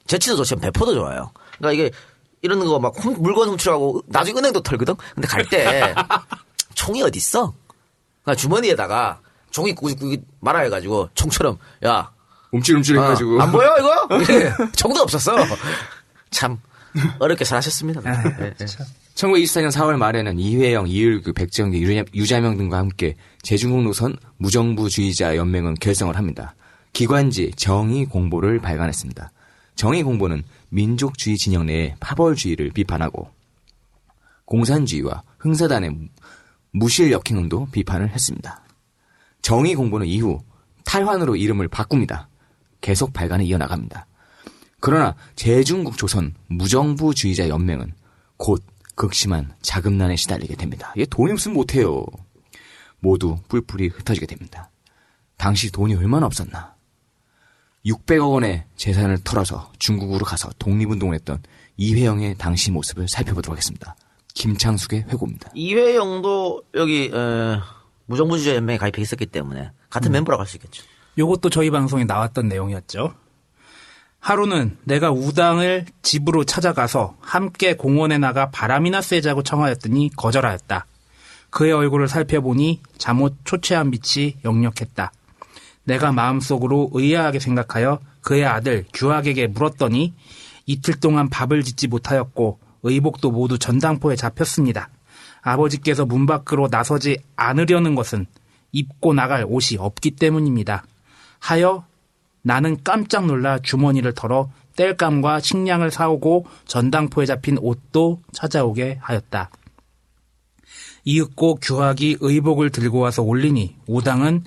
재치도 좋지만 배포도 좋아요. 그러니까 이게 이런 거 막 물건 훔치라고 나중에 은행도 털거든. 근데 갈 때 총이 어디 있어? 그러니까 주머니에다가 종이 꾸깃꾸깃 말아해가지고 총처럼 야 움찔움찔 해가지고 안 보여 이거? 총도 없었어. 참 어렵게 살아셨습니다. 네. 1924년 4월 말에는 이회영, 이을규, 백정기, 유자명 등과 함께 제중국 노선 무정부주의자 연맹은 결성을 합니다. 기관지 정의공보를 발간했습니다. 정의공보는 민족주의 진영 내의 파벌주의를 비판하고 공산주의와 흥사단의 무실 역행운도 비판을 했습니다. 정의공보는 이후 탈환으로 이름을 바꿉니다. 계속 발간을 이어나갑니다. 그러나 제중국 조선 무정부주의자 연맹은 곧 극심한 자금난에 시달리게 됩니다. 이게 돈이 없으면 못해요. 모두 뿔뿔이 흩어지게 됩니다. 당시 돈이 얼마나 없었나. 600억 원의 재산을 털어서 중국으로 가서 독립운동을 했던 이회영의 당시 모습을 살펴보도록 하겠습니다. 김창숙의 회고입니다. 이회영도 여기 무정부주의자 연맹에 가입해 있었기 때문에 같은 멤버라고 할 수 있겠죠. 요것도 저희 방송에 나왔던 내용이었죠. 하루는 내가 우당을 집으로 찾아가서 함께 공원에 나가 바람이나 쐬자고 청하였더니 거절하였다. 그의 얼굴을 살펴보니 잠옷 초췌한 빛이 역력했다. 내가 마음속으로 의아하게 생각하여 그의 아들 규학에게 물었더니 이틀 동안 밥을 짓지 못하였고 의복도 모두 전당포에 잡혔습니다. 아버지께서 문 밖으로 나서지 않으려는 것은 입고 나갈 옷이 없기 때문입니다. 하여 나는 깜짝 놀라 주머니를 털어 땔감과 식량을 사오고 전당포에 잡힌 옷도 찾아오게 하였다. 이윽고 규학이 의복을 들고 와서 올리니 우당은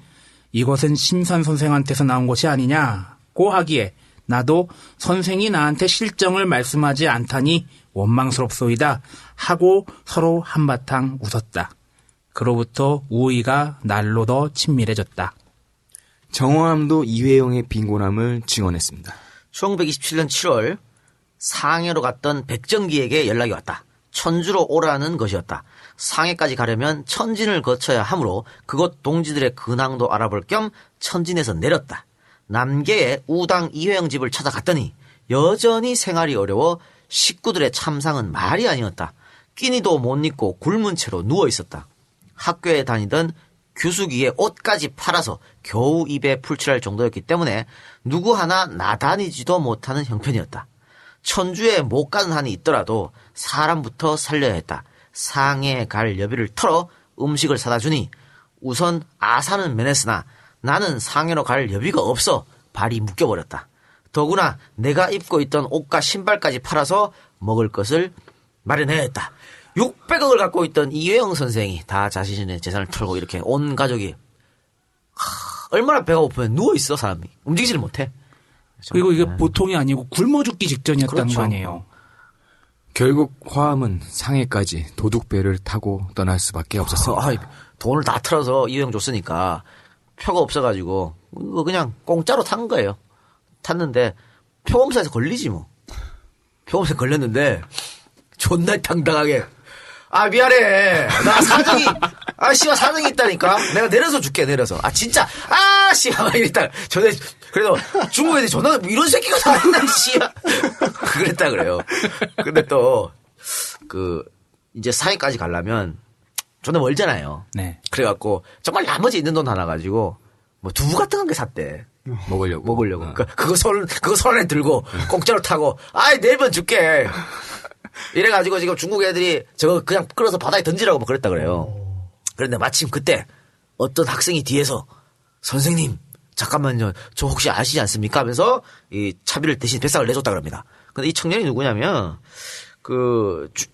이것은 심산 선생한테서 나온 것이 아니냐고 하기에 나도 선생이 나한테 실정을 말씀하지 않다니 원망스럽소이다 하고 서로 한바탕 웃었다. 그로부터 우의가 날로 더 친밀해졌다. 정호함도 이회영의 빈곤함을 증언했습니다. 1927년 7월 상해로 갔던 백정기에게 연락이 왔다. 천주로 오라는 것이었다. 상해까지 가려면 천진을 거쳐야 하므로 그곳 동지들의 근황도 알아볼 겸 천진에서 내렸다. 남계의 우당 이회영 집을 찾아갔더니 여전히 생활이 어려워 식구들의 참상은 말이 아니었다. 끼니도 못 입고 굶은 채로 누워 있었다. 학교에 다니던 규숙이의 옷까지 팔아서 겨우 입에 풀칠할 정도였기 때문에 누구 하나 나다니지도 못하는 형편이었다. 천주에 못 가는 한이 있더라도 사람부터 살려야 했다. 상해에 갈 여비를 털어 음식을 사다 주니 우선 아사는 면했으나 나는 상해로 갈 여비가 없어 발이 묶여버렸다. 더구나 내가 입고 있던 옷과 신발까지 팔아서 먹을 것을 마련해야 했다. 600억을 갖고 있던 이회영 선생이 다 자신의 재산을 털고 이렇게 온 가족이 얼마나 배가 고프면 누워있어 사람이. 움직이지를 못해. 그리고 이게 보통이 아니고 굶어 죽기 직전이었다는 그렇죠. 거 아니에요. 결국 화암은 상해까지 도둑배를 타고 떠날 수밖에 없었습니다. 돈을 다 털어서 이회영 줬으니까 표가 없어가지고 그냥 공짜로 탄 거예요. 탔는데 표검사에서 걸리지 뭐. 표검사에 걸렸는데 존나 당당하게 미안해. 나 사정이 씨발 사정이 있다니까. 내가 내려서 줄게 내려서. 진짜 씨발 이랬다. 전에 그래도 중국 애들이 전화 이런 새끼가 다 있나 씨발 그랬다 그래요. 근데 또 이제 상해까지 가려면 존나 멀잖아요. 네. 그래갖고 정말 나머지 있는 돈 하나 가지고 뭐 두부 같은 게 샀대. 먹으려고. 그러니까 그거 손 안에 들고 공짜로 타고 내일 번 줄게. 이래가지고 지금 중국 애들이 저거 그냥 끌어서 바다에 던지라고 뭐 그랬다 그래요. 그런데 마침 그때 어떤 학생이 뒤에서 선생님 잠깐만요 저 혹시 아시지 않습니까 하면서 이 차비를 대신 뱃삭을 내줬다 그럽니다. 근데 이 청년이 누구냐면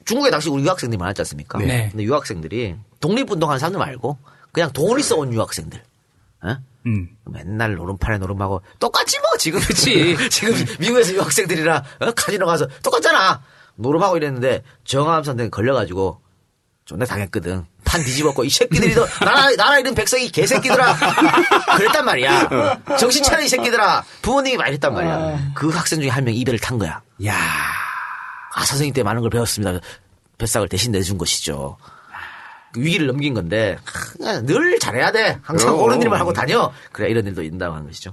중국에 당시 우리 유학생들이 많았지 않습니까? 네. 근데 유학생들이 독립운동하는 사람들 말고 그냥 돈이 써온 유학생들. 맨날 노름판에 노름하고 똑같지 뭐 지금. 그치. 지금 미국에서 유학생들이랑 카지노 가서 똑같잖아. 노름하고 이랬는데 정하암 선생님 걸려가지고 존나 당했거든. 판 뒤집었고 이 새끼들이 나라 이런 백성이 개새끼들아 그랬단 말이야. 정신 차려 이 새끼들아. 부모님이 많이 했단 말이야. 그 학생 중에 한 명이 이별을 탄 거야. 야, 선생님 때 많은 걸 배웠습니다. 뱃삭을 대신 내준 것이죠. 위기를 넘긴 건데 그냥 늘 잘해야 돼. 항상 옳은 일만 하고 다녀. 그래 이런 일도 있다고 하는 것이죠.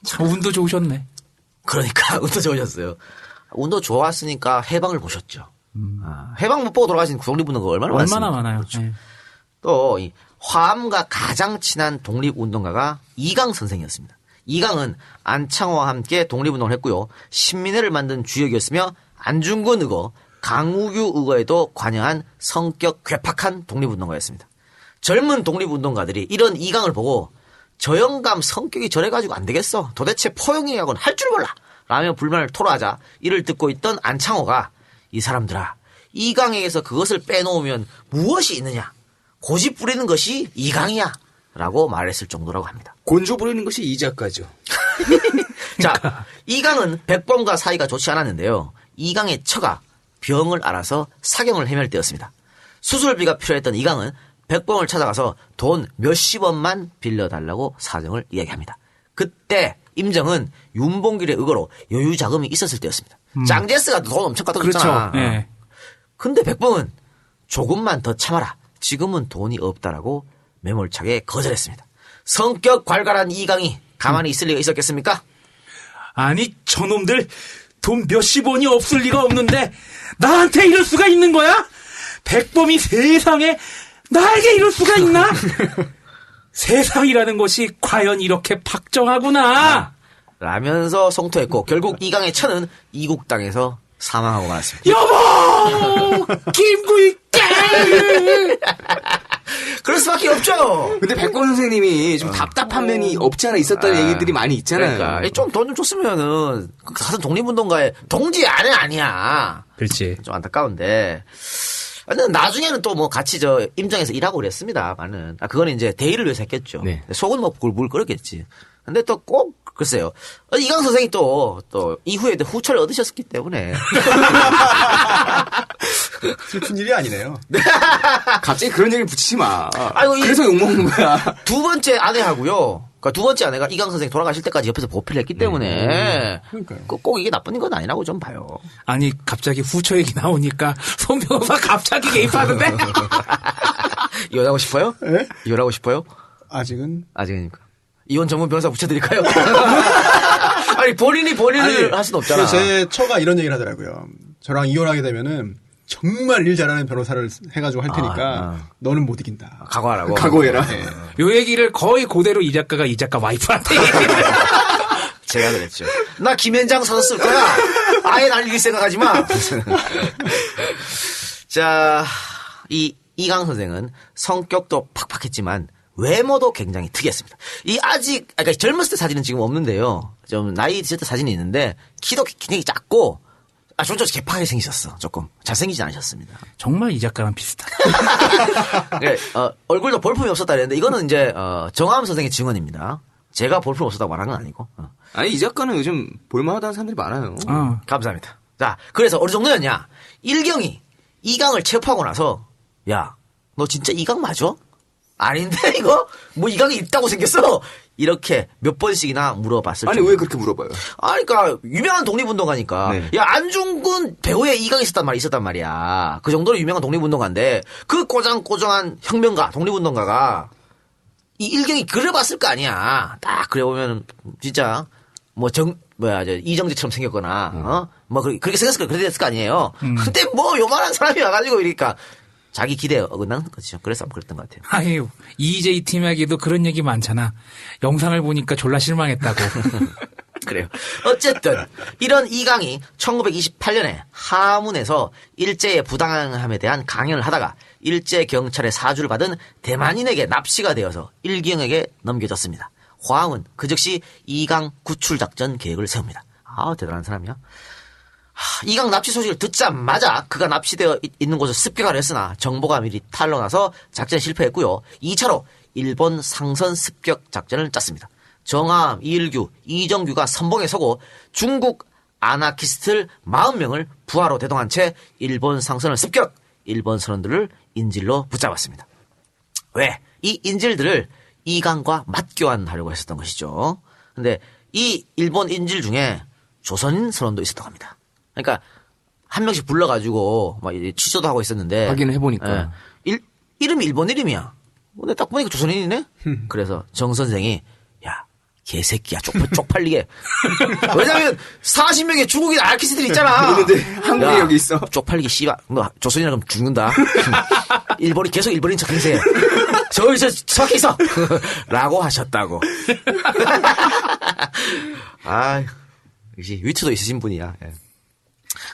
참 운도 좋으셨네. 그러니까 운도 좋으셨어요. 운도 좋았으니까 해방을 보셨죠. 해방 못 보고 돌아가신 독립운동가 얼마나 많아요. 그렇죠. 네. 또 이 화암과 가장 친한 독립운동가가 이강 선생이었습니다. 이강은 안창호와 함께 독립운동을 했고요. 신민회를 만든 주역이었으며 안중근 의거, 강우규 의거에도 관여한 성격 괴팍한 독립운동가였습니다. 젊은 독립운동가들이 이런 이강을 보고 저 영감 성격이 저래가지고 안 되겠어. 도대체 포용이하고는 할 줄 몰라. 라며 불만을 토로하자 이를 듣고 있던 안창호가 이 사람들아 이강에게서 그것을 빼놓으면 무엇이 있느냐. 고집 부리는 것이 이강이야. 라고 말했을 정도라고 합니다. 곤조 부리는 것이 이 작가죠. 자, 이강은 백범과 사이가 좋지 않았는데요. 이강의 처가 병을 앓아서 사경을 헤맬 때였습니다. 수술비가 필요했던 이강은 백범을 찾아가서 돈 몇십원만 빌려달라고 사정을 이야기합니다. 그때 임정은 윤봉길의 의거로 여유 자금이 있었을 때였습니다. 짱제스가 돈 엄청 갖다 줬잖아. 그렇죠. 네. 근데 백범은 조금만 더 참아라. 지금은 돈이 없다라고 매몰차게 거절했습니다. 성격 괄괄한 이강이 가만히 있을 리가 있었겠습니까? 아니 저놈들 돈 몇십 원이 없을 리가 없는데 나한테 이럴 수가 있는 거야? 백범이 세상에 나에게 이럴 수가 있나? 세상이라는 것이 과연 이렇게 박정하구나. 라면서 성토했고 결국 이강의 처는 이국당에서 사망하고 말았습니다. 여보! 김구이 그럴 수밖에 없죠. 근데 백권 선생님이 좀 답답한 면이 없지 않아 있었다는 얘기들이 많이 있잖아요. 그러니까 좀 돈 좀 줬으면은 같은 독립운동가의 동지 아니야. 그렇지. 좀 안타까운데. 근데 나중에는 또 뭐 같이 임장에서 일하고 그랬습니다. 많은. 그거는 이제 대의를 위해서 했겠죠. 네. 속은 뭐 물 끓였겠지. 근데 또 꼭 글쎄요. 이강 선생이 또 이후에 후철을 얻으셨기 때문에. 슬픈 일이 아니네요. 갑자기 그런 얘기를 붙이지 마. 아이고, 그래서 욕먹는 거야. 두 번째 아내하고요. 그러니까 두 번째 아내가 이강 선생 돌아가실 때까지 옆에서 보필을 했기 때문에. 그러니까요. 꼭 이게 나쁜 건 아니라고 좀 봐요. 아니 갑자기 후처 얘기 나오니까 손 변호사 갑자기 개입하는데. 이혼하고 싶어요? 예? 이혼하고 싶어요? 아직은. 이혼 전문 변호사 붙여드릴까요? 아니 본인을 할 수는 없잖아. 제 처가 이런 얘기를 하더라고요. 저랑 이혼하게 되면은 정말 일 잘하는 변호사를 해가지고 할 테니까 너는 못 이긴다. 각오하라고. 각오해라. 요 얘기를 거의 그대로 이 작가가 이 작가 와이프한테 얘기해요. 제가 그랬죠. 나 김현장 사서 쓸 거야. 아예 날 이길 생각하지 마. 자, 이강 선생은 성격도 팍팍했지만 외모도 굉장히 특이했습니다. 그러니까 젊었을 때 사진은 지금 없는데요. 좀 나이 드실 때 사진이 있는데 키도 굉장히 작고 좀 개팍하게 생기셨어. 조금 잘생기진 않으셨습니다. 정말 이 작가랑 비슷하다. 얼굴도 볼품이 없었다 그랬는데 이거는 이제 정화암 선생의 증언입니다. 제가 볼품 없었다고 말한 건 아니고. 아니 이 작가는 요즘 볼만하다는 사람들이 많아요. 감사합니다. 자, 그래서 어느 정도였냐? 일경이 이강을 체포하고 나서 야, 너 진짜 이강 맞아? 아닌데 이거? 뭐 이강이 있다고 생겼어? 이렇게 몇 번씩이나 물어봤을 아니 왜 그렇게 물어봐요? 그러니까 유명한 독립운동가니까 네. 야 안중근 배우의 이강이 있었단 말이야. 그 정도로 유명한 독립운동가인데 그 꼬장꼬장한 혁명가 독립운동가가 이 일경이 그려봤을 거 아니야. 딱 그려보면 진짜 이정재처럼 생겼거나 뭐 그렇게 생겼을 거 아니에요. 근데 뭐 요만한 사람이 와가지고 이러니까 자기 기대에 어긋나는 거죠. 그래서 아마 그랬던 것 같아요. 아유, EJ 팀에게도 그런 얘기 많잖아. 영상을 보니까 졸라 실망했다고. 그래요. 어쨌든 이런 이강이 1928년에 하문에서 일제의 부당함에 대한 강연을 하다가 일제 경찰의 사주를 받은 대만인에게 납치가 되어서 일경에게 넘겨졌습니다. 화항은 그 즉시 이강 구출 작전 계획을 세웁니다. 대단한 사람이야. 이강 납치 소식을 듣자마자 그가 납치되어 있는 곳을 습격하려 했으나 정보가 미리 탈러나서 작전에 실패했고요. 2차로 일본 상선 습격 작전을 짰습니다. 정암, 이일규, 이정규가 선봉에 서고 중국 아나키스트 40명을 부하로 대동한 채 일본 상선을 습격, 일본 선원들을 인질로 붙잡았습니다. 왜? 이 인질들을 이강과 맞교환하려고 했었던 것이죠. 근데 이 일본 인질 중에 조선인 선원도 있었다고 합니다. 그러니까 한 명씩 불러가지고 막 취조도 하고 있었는데 확인을 해보니까 이름이 일본 이름이야. 근데 딱 보니까 조선인이네. 그래서 정 선생이 야 개새끼야 쪽팔리게. 왜냐면 40명의 중국인 아나키스트들 있잖아. 있는데 한국에 여기 있어. 쪽팔리게 씨발. 너 조선이라 그러면 죽는다. 일본이 계속 일본인 척 행세해. 저기서 저기 있어. 라고 하셨다고. 역시 위트도 있으신 분이야. 예.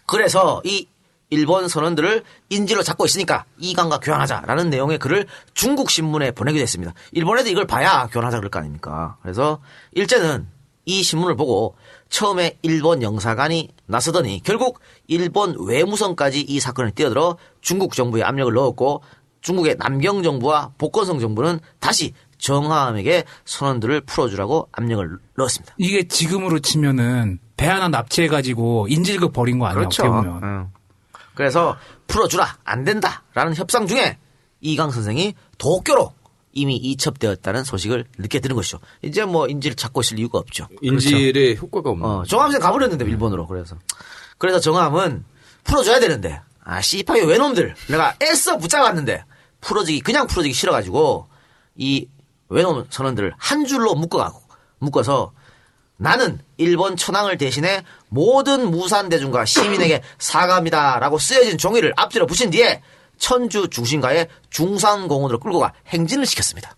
그래서 이 일본 선원들을 인질로 잡고 있으니까 이강과 교환하자라는 내용의 글을 중국 신문에 보내기도 했습니다. 일본 애들이 이걸 봐야 교환하자 그럴 거 아닙니까? 그래서 일제는 이 신문을 보고 처음에 일본 영사관이 나서더니 결국 일본 외무성까지 이 사건을 뛰어들어 중국 정부에 압력을 넣었고 중국의 남경 정부와 복건성 정부는 다시 정화암에게 선원들을 풀어주라고 압력을 넣었습니다. 이게 지금으로 치면은 배 하나 납치해가지고 인질극 벌인 거 아니야? 그렇죠. 어떻게 보면. 그래서 풀어주라 안 된다라는 협상 중에 이강 선생이 도쿄로 이미 이첩되었다는 소식을 늦게 들은 것이죠. 이제 뭐 인질을 찾고 있을 이유가 없죠. 인질의 효과가 없는. 정암생 가버렸는데 일본으로. 그래서 정암은 풀어줘야 되는데 씨파이 외놈들 내가 애써 붙잡았는데 그냥 풀어지기 싫어가지고 이 외놈 선원들을 한 줄로 묶어서 나는 일본 천황을 대신해 모든 무산대중과 시민에게 사과합니다라고 쓰여진 종이를 앞뒤로 붙인 뒤에 천주 중심가에 중산공원으로 끌고 가 행진을 시켰습니다.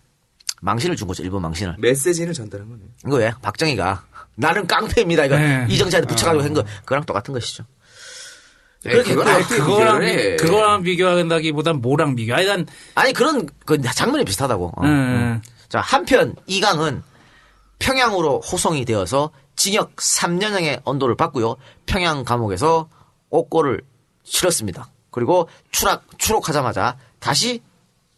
망신을 준 거죠. 일본 망신을. 메시지를 전달한 거네. 이거 왜? 박정희가 나는 깡패입니다. 이거 네. 이정재한테 붙여가지고 한 거 그거랑 똑같은 것이죠. 그거랑 비교한다기보단 뭐랑 비교? 아니 그런 그 장면이 비슷하다고. 자, 한편 이강은 평양으로 호송이 되어서 징역 3년형의 언도를 받고요. 평양 감옥에서 옥고를 치렀습니다. 그리고 추록하자마자 다시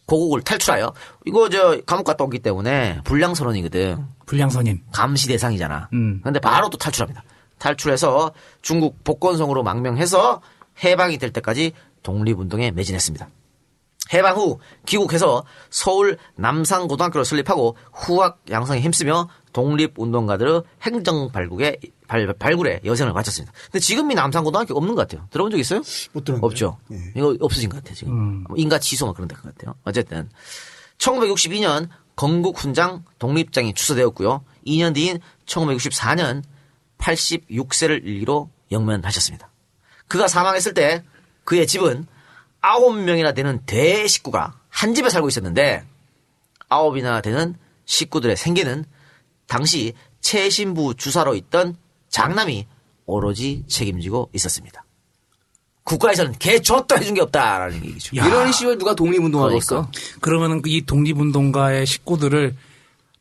고국을 탈출하여 이거 감옥 갔다 오기 때문에 불량선원이거든. 불량선임. 감시 대상이잖아. 근데 바로 또 탈출합니다. 탈출해서 중국 복건성으로 망명해서 해방이 될 때까지 독립운동에 매진했습니다. 해방 후 귀국해서 서울 남산고등학교를 설립하고 후학 양성에 힘쓰며 독립운동가들의 행정 발굴에 여생을 바쳤습니다. 근데 지금 이 남산고등학교 없는 것 같아요. 들어본 적 있어요? 못 들었는데. 없죠. 이거 없어진 것 같아요. 지금 인가 취소 막 그런 데 것 같아요. 어쨌든 1962년 건국훈장 독립장이 추서되었고요. 2년 뒤인 1964년 86세를 일기로 영면하셨습니다. 그가 사망했을 때 그의 집은 9명이나 되는 대식구가 한 집에 살고 있었는데 9이나 되는 식구들의 생계는 당시 최신부 주사로 있던 장남이 오로지 책임지고 있었습니다. 국가에서는 개좆도 해준 게 없다라는 얘기죠. 이런 시절 누가 독립운동하겠어? 그러면은 이 독립운동가의 식구들을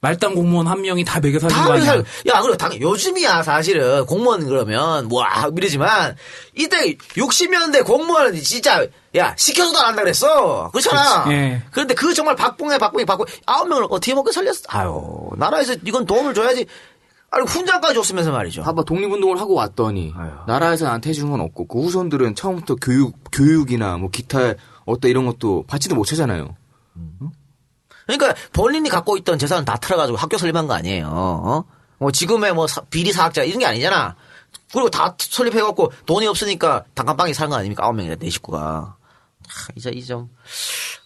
말단 공무원 한 명이 다 먹여 살린 거 아니야? 야, 그래, 요즘이야, 사실은. 공무원 그러면, 이러지만, 이때 60년대 공무원은 진짜, 야, 시켜서도 안 한다 그랬어. 그렇잖아. 예. 그런데 그 정말 박봉에 9명을 어떻게 먹고 살렸어? 아유, 나라에서 이건 도움을 줘야지. 아니, 훈장까지 줬으면서 말이죠. 봐봐, 독립운동을 하고 왔더니, 나라에서 나한테 해주는 건 없고, 그 후손들은 처음부터 교육이나 뭐 기타 어떤 이런 것도 받지도 못하잖아요. 그러니까 본인이 갖고 있던 재산은 다 털어가지고 학교 설립한 거 아니에요. 지금의 비리 사학자 이런 게 아니잖아. 그리고 다 설립해갖고 돈이 없으니까 단칸방에 사는 거 아닙니까? 9명이나 내 식구가. 이제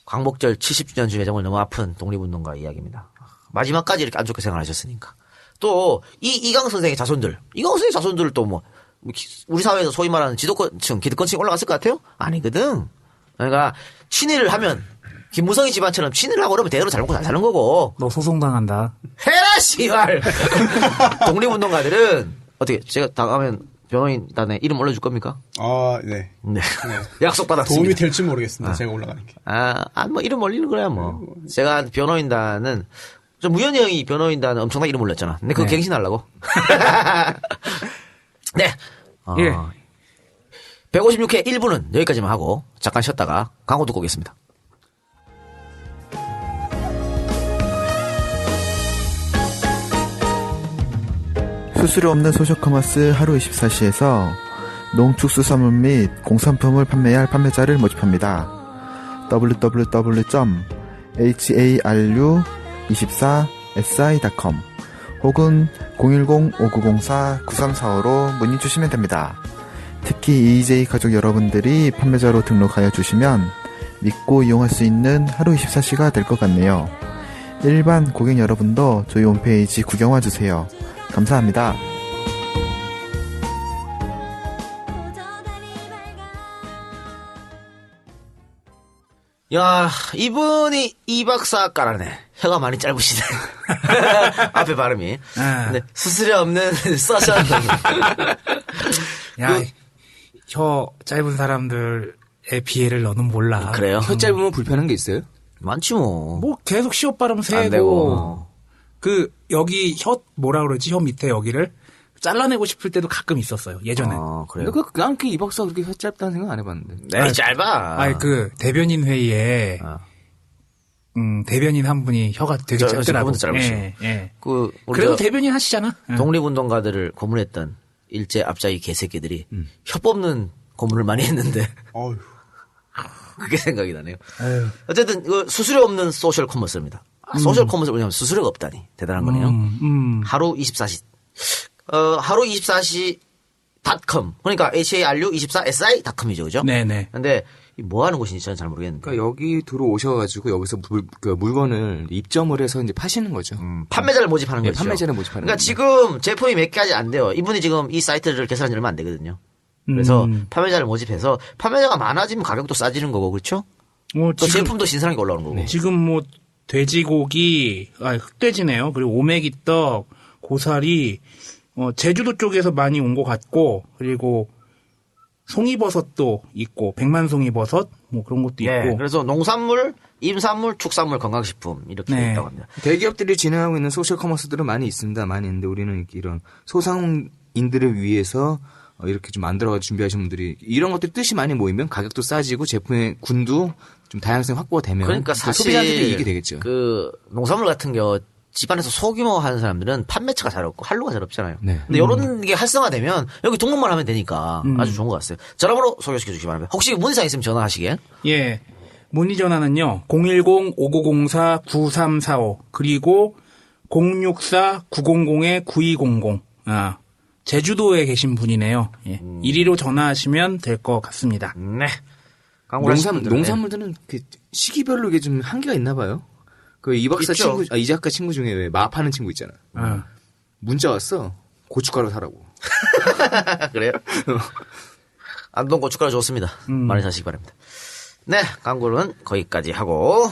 광복절 70주년 중에 정말 너무 아픈 독립운동가 이야기입니다. 마지막까지 이렇게 안 좋게 생활하셨으니까. 또 이강 선생의 자손들, 이강 선생의 자손들 또 우리 사회에서 소위 말하는 지도권층, 기득권층이 올라갔을 것 같아요? 아니거든. 그러니까 친일을 하면 김무성이 집안처럼 친일을 하고 그러면 대대로 잘 먹고 잘 사는 거고. 너 소송당한다. 해라 씨발. 독립운동가들은 어떻게 제가 다가면 변호인단에 이름 올려줄 겁니까? 네. 네. 약속 받았습니다. 도움이 될지 모르겠습니다. 제가 올라가는 게. 이름 올리는 거야 뭐. 제가 변호인단은 무현이 형이 변호인단은 엄청나게 이름 올렸잖아. 근데 그거 갱신하려고. 네. 예. 156회 1부는 여기까지만 하고 잠깐 쉬었다가 광고 듣고 오겠습니다. 수수료 없는 소셜커머스 하루 24시에서 농축수산물 및 공산품을 판매할 판매자를 모집합니다. www.haru24si.com 혹은 010-5904-9345로 문의 주시면 됩니다. 특히 EJ 가족 여러분들이 판매자로 등록하여 주시면 믿고 이용할 수 있는 하루 24시가 될 것 같네요. 일반 고객 여러분도 저희 홈페이지 구경와 주세요. 감사합니다. 야, 이분이 이 박사 깔아네. 혀가 많이 짧으시네. 앞에 발음이. 근데 수수료 없는 써션. 야, 혀 짧은 사람들의 비애를 너는 몰라. 그래요? 혀 짧으면 불편한 게 있어요? 많지 뭐. 계속 시옷 발음 세고. 여기 혀 뭐라 그러지? 혀 밑에 여기를 잘라내고 싶을 때도 가끔 있었어요. 예전에. 그래요? 난 이 박사 그렇게 혀 짧다는 생각 안 해봤는데. 네, 짧아. 대변인 회의에 대변인 한 분이 혀가 되게 짧더라고. 짧으시고. 그래도 대변인 하시잖아. 독립운동가들을 고문했던 일제 앞자기 개새끼들이 혀 뽑는 고문을 많이 했는데. 그게 생각이 나네요. 어쨌든 수수료 없는 소셜 커머스입니다. 소셜 커머스를 왜냐면 수수료가 없다니 대단한 거네요. 하루 24시. 하루 24시.com. 그러니까 haru24si.com이죠, 그죠? 네네. 근데 뭐 하는 곳인지 저는 잘 모르겠는데. 그러니까 여기 들어오셔가지고 여기서 물건을 입점을 해서 이제 파시는 거죠. 판매자를 모집하는 거죠. 판매자를 모집하는 그러니까 지금 제품이 몇 가지 안 돼요. 이분이 지금 이 사이트를 개설한 지 얼마 안 되거든요. 그래서 판매자를 모집해서 판매자가 많아지면 가격도 싸지는 거고, 그렇죠? 또 제품도 신선하게 올라오는 거고. 지금 돼지고기, 흑돼지네요. 그리고 오메기떡, 고사리, 제주도 쪽에서 많이 온 것 같고, 그리고 송이버섯도 있고 백만송이버섯 뭐 그런 것도 예, 있고. 그래서 농산물, 임산물, 축산물, 건강식품 이렇게 네. 있다고 합니다. 대기업들이 진행하고 있는 소셜 커머스들은 많이 있습니다. 많이 있는데 우리는 이런 소상인들을 위해서 이렇게 좀 만들어가지고 준비하신 분들이 이런 것들 뜻이 많이 모이면 가격도 싸지고 제품의 군도 좀 다양성 확보가 되면 그러니까 사실 소비자한테도 이익이 되겠죠. 그 농산물 같은 경우 집안에서 소규모 하는 사람들은 판매처가 잘 없고 한로가 잘 없잖아요. 네. 근데 이런 게 활성화되면 여기 등록만 하면 되니까 아주 좋은 것 같아요. 전화번호 소개시켜 주시기 바랍니다. 혹시 문의사항 있으면 전화하시게. 예. 문의 전화는요. 010-5904-9345 그리고 064-900-9200. 아, 제주도에 계신 분이네요. 예. 이리로 전화하시면 될 것 같습니다. 네. 광고하신 분들은, 농산물들은 그 시기별로 이게 좀 한계가 있나 봐요. 그 이 박사 있죠. 친구, 이 작가 친구 중에 왜 마 파는 친구 있잖아. 문자 왔어. 고춧가루 사라고. 그래요? 안동 고춧가루 좋습니다. 많이 사시기 바랍니다. 네, 광고는 거기까지 하고.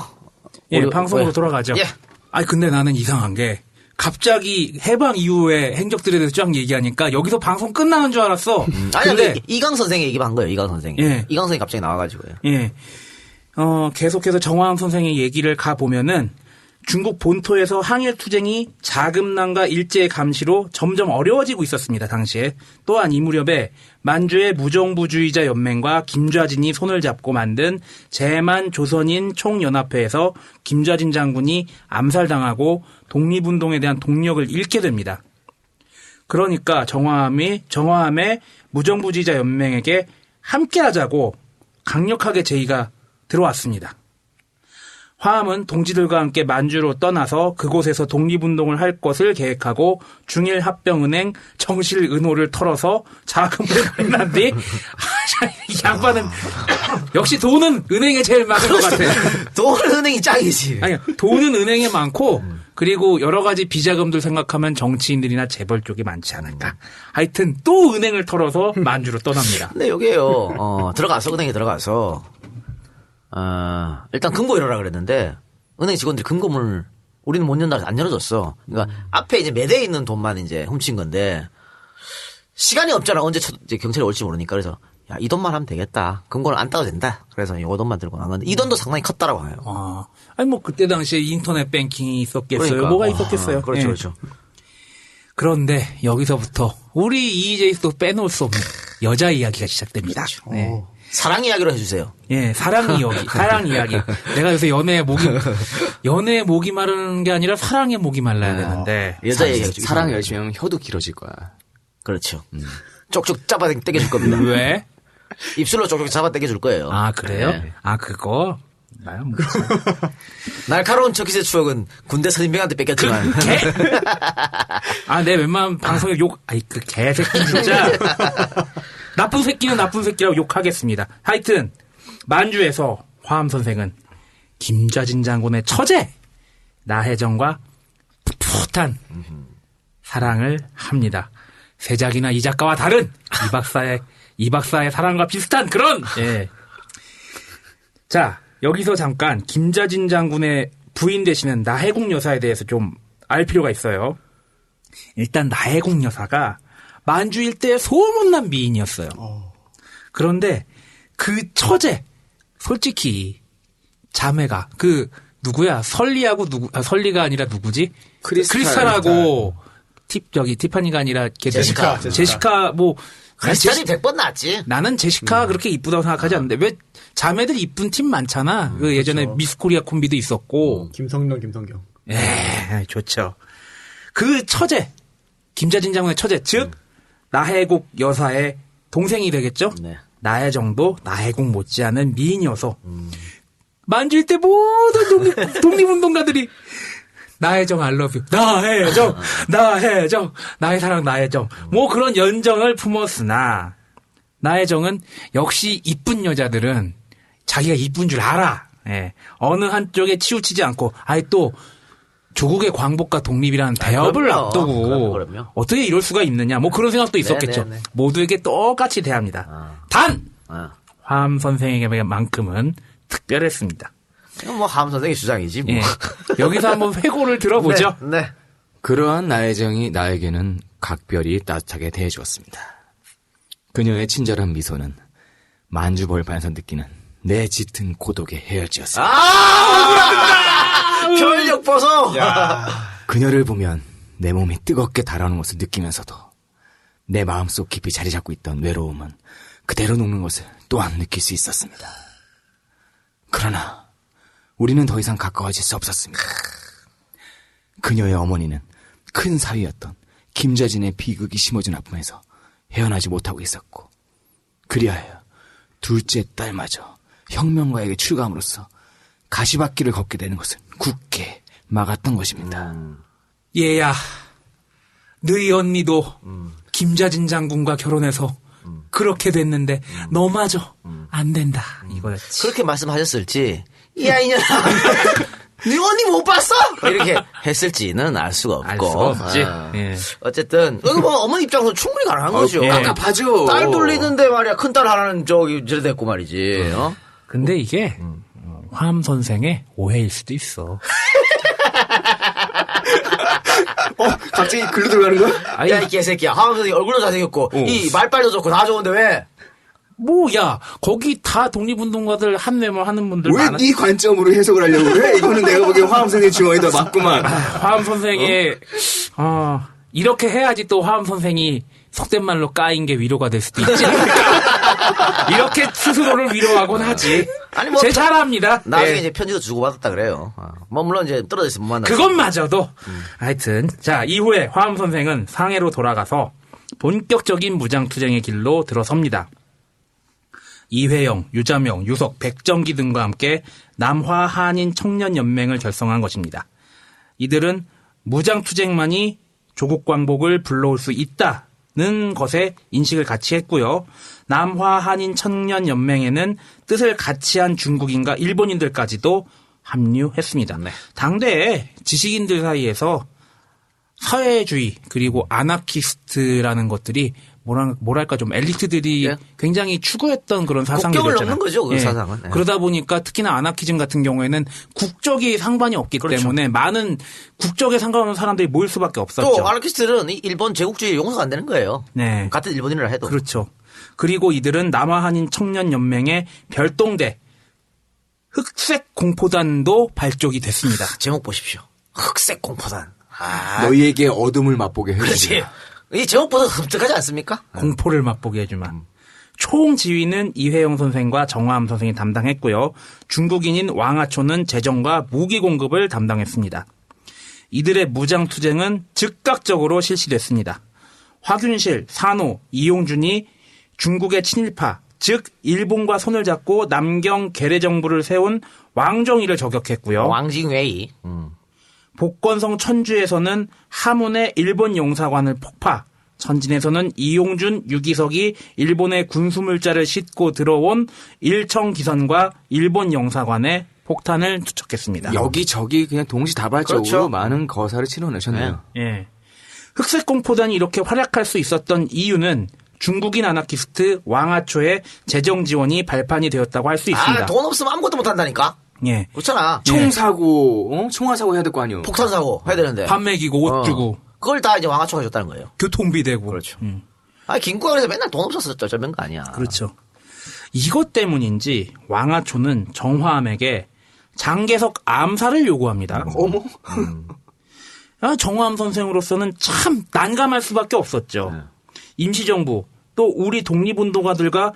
예, 우리, 방송으로 돌아가죠. 예. 아니, 근데 나는 이상한 게, 갑자기 해방 이후의 행적들에 대해서 쫙 얘기하니까 여기서 방송 끝나는 줄 알았어. 아니, 근데, 이강 선생이 얘기한 거예요, 이강 선생이. 예. 이강 선생이 갑자기 나와가지고요. 예. 계속해서 정화항 선생의 얘기를 가보면은, 중국 본토에서 항일 투쟁이 자금난과 일제의 감시로 점점 어려워지고 있었습니다, 당시에. 또한 이 무렵에 만주의 무정부주의자 연맹과 김좌진이 손을 잡고 만든 제만 조선인 총연합회에서 김좌진 장군이 암살당하고 독립운동에 대한 동력을 잃게 됩니다. 그러니까 정화함의 무정부주의자 연맹에게 함께하자고 강력하게 제의가 들어왔습니다. 화함은 동지들과 함께 만주로 떠나서 그곳에서 독립운동을 할 것을 계획하고 중일합병은행 정실은호를 털어서 자금을 마련한 뒤 이 양반은 역시 돈은 은행에 제일 많은 것 같아. 돈은 은행이 짱이지. 아니, 돈은 은행에 많고 그리고 여러 가지 비자금들 생각하면 정치인들이나 재벌 쪽이 많지 않을까. 하여튼 또 은행을 털어서 만주로 떠납니다. 근데 여기에요. 은행에 들어가서 일단 금고 열어라 그랬는데, 은행 직원들이 금고문을 우리는 못 연다 해서 안 열어줬어. 그러니까 앞에 이제 매대에 있는 돈만 이제 훔친 건데, 시간이 없잖아. 언제 이제 경찰이 올지 모르니까. 그래서, 야, 이 돈만 하면 되겠다. 금고는 안 따도 된다. 그래서 이 돈만 들고 나간 건데, 이 돈도 상당히 컸다라고 해요. 아니, 뭐, 그때 당시에 인터넷 뱅킹이 있었겠어요. 그러니까. 뭐가 있었겠어요. 그렇죠, 예. 그렇죠. 그런데 여기서부터 우리 이J도 빼놓을 수 없는 여자 이야기가 시작됩니다. 네. 사랑 이야기로 해주세요. 예, 사랑 이야기. 내가 요새 연애의 목이 마르는 게 아니라 사랑의 목이 말라야 되는데. 여자 얘기. 사랑 열심히 하면 혀도 길어질 거야. 그렇죠. 쪽쪽 잡아 당겨줄 겁니다. 왜? 입술로 쪽쪽 잡아 당겨줄 거예요. 아, 그래요? 네. 아, 그거? 나야 뭐. 날카로운 척기의 추억은 군대 선임병한테 뺏겼지만. 내 웬만한 방송에 그 개새끼 진짜. 나쁜 새끼는 나쁜 새끼라고 욕하겠습니다. 하여튼, 만주에서 화암 선생은 김좌진 장군의 처제, 나혜정과 풋풋한 사랑을 합니다. 세작이나 이 작가와 다른 이 박사의 사랑과 비슷한 그런, 예. 자, 여기서 잠깐 김좌진 장군의 부인 되시는 나혜공 여사에 대해서 좀 알 필요가 있어요. 일단 나혜공 여사가 만주 일대의 소문난 미인이었어요. 그런데 그 처제, 솔직히 자매가 누구야? 설리하고 설리가 아니라 누구지? 크리스탈하고 티파니가 아니라 제시카 뭐 크리스탈이 100번 낫지. 나는 제시카가 그렇게 이쁘다고 생각하지 않는데 왜 자매들 이쁜 팀 많잖아. 그 예전에 그렇죠. 미스 코리아 콤비도 있었고. 김성경. 좋죠. 그 처제, 김좌진 장군의 처제, 즉 나혜국 여사의 동생이 되겠죠. 네. 나혜정도 나혜국 못지않은 미인이어서 만주 일대 모든 독립운동가들이 나혜정 알러뷰, 나혜정, 나의 사랑 나혜정, 뭐 그런 연정을 품었으나 나혜정은 역시 이쁜 여자들은 자기가 이쁜 줄 알아. 예. 어느 한쪽에 치우치지 않고, 또 조국의 광복과 독립이라는 대업을 그럼요. 앞두고 그럼요. 어떻게 이럴 수가 있느냐, 뭐 그런 생각도 있었겠죠. 네네네. 모두에게 똑같이 대합니다. 단 화암 선생에게만큼은 특별했습니다. 뭐 화암 선생의 주장이지 뭐. 예. 여기서 한번 회고를 들어보죠. 네. 그러한 나혜정이 나에게는 각별히 따뜻하게 대해주었습니다. 그녀의 친절한 미소는 만주벌판에서 느끼는 내 짙은 고독의 해열지였습니다. 편력 벗어. 그녀를 보면 내 몸이 뜨겁게 달아오는 것을 느끼면서도 내 마음속 깊이 자리 잡고 있던 외로움은 그대로 녹는 것을 또한 느낄 수 있었습니다. 그러나 우리는 더 이상 가까워질 수 없었습니다. 그녀의 어머니는 큰 사위였던 김자진의 비극이 심어진 아픔에서 헤어나지 못하고 있었고, 그리하여 둘째 딸마저 혁명가에게 출감으로써 가시밭길을 걷게 되는 것을 굳게 막았던 것입니다. 얘야, 너희 언니도 김자진 장군과 결혼해서 그렇게 됐는데 너마저 안 된다 이거였지. 그렇게 말씀하셨을지, 야 이년아, 네 언니 못 봤어? 이렇게 했을지는 알 수가 없고. 알 수가 없지. 예. 어쨌든 이거 뭐 어머니 입장에서 충분히 가능한 거죠. 예. 깝깝하죠. 딸 돌리는데 말이야, 큰 딸 하나는 저기 저래 됐고 말이지. 근데 이게 화암 선생의 오해일 수도 있어. 갑자기 글로 들어가는 거야? 야, 이 개새끼야. 하암 선생님 얼굴도 잘생겼고, 이 말빨도 좋고 다 좋은데 왜? 뭐야, 거기 다 독립운동가들 한뇌물 하는 분들 왜 네 관점으로 해석을 하려고 그래? 이거는 내가 보기엔 화암선생의 주머니다 맞구만. 화암 선생의 이렇게 해야지 또 화암 선생이 속된 말로 까인 게 위로가 될 수도 있지. 이렇게 스스로를 위로하곤 하지. 아니, 뭐 제 잘합니다. 나중에 네. 이제 편지도 주고받았다 그래요. 뭐 물론 이제 떨어져 있으면 못 만나. 그것마저도 하여튼 자, 이후에 화암 선생은 상해로 돌아가서 본격적인 무장투쟁의 길로 들어섭니다. 이회영, 유자명, 유석, 백정기 등과 함께 남화 한인 청년연맹을 결성한 것입니다. 이들은 무장투쟁만이 조국 광복을 불러올 수 있다는 것에 인식을 같이 했고요. 남화 한인 청년연맹에는 뜻을 같이 한 중국인과 일본인들까지도 합류했습니다. 네. 당대에 지식인들 사이에서 사회주의 그리고 아나키스트라는 것들이 뭐랄까 좀 엘리트들이 예. 굉장히 추구했던 그런 사상들이었잖아요. 국경을 넘는 거죠, 그 사상은. 예. 그러다 보니까 특히나 아나키즘 같은 경우에는 국적이 상관이 없기 그렇죠. 때문에 많은 국적에 상관없는 사람들이 모일 수밖에 없었죠. 또 아나키스트들은 이 일본 제국주의 용서가 안 되는 거예요. 네. 같은 일본인이라 해도. 그렇죠. 그리고 이들은 남아한인 청년연맹의 별동대 흑색 공포단도 발족이 됐습니다. 제목 보십시오. 흑색 공포단. 너희에게 어둠을 맛보게 그렇지. 해주지. 이 제목보다 흡득하지 않습니까? 공포를 맛보게 해주마. 총 지휘는 이회영 선생과 정화암 선생이 담당했고요. 중국인인 왕하초는 재정과 무기 공급을 담당했습니다. 이들의 무장투쟁은 즉각적으로 실시됐습니다. 화균실, 산호, 이용준이 중국의 친일파, 즉 일본과 손을 잡고 남경 계례정부를 세운 왕정이를 저격했고요. 왕징웨이. 복건성 천주에서는 하문의 일본 용사관을 폭파, 천진에서는 이용준, 유기석이 일본의 군수물자를 싣고 들어온 일청기선과 일본 영사관에 폭탄을 투척했습니다. 여기저기 그냥 동시다발적으로 그렇죠. 많은 거사를 치러내셨네요. 예. 흑색공포단이 이렇게 활약할 수 있었던 이유는 중국인 아나키스트 왕하초의 재정 지원이 발판이 되었다고 할 수 있습니다. 돈 없으면 아무것도 못 한다니까. 예. 그렇잖아. 총사고, 총화사고 해야 될 거 아니에요? 폭탄 사고 해야 되는데. 밥 먹이고 옷 주고 그걸 다 이제 왕하초가 해줬다는 거예요. 교통비 대고. 그렇죠. 김구한에서 맨날 돈 없어서 쩔쩔맨 거 아니야. 그렇죠. 이것 때문인지 왕하초는 정화암에게 장개석 암살을 요구합니다. 어머? 정화암 선생으로서는 참 난감할 수밖에 없었죠. 임시정부 또 우리 독립운동가들과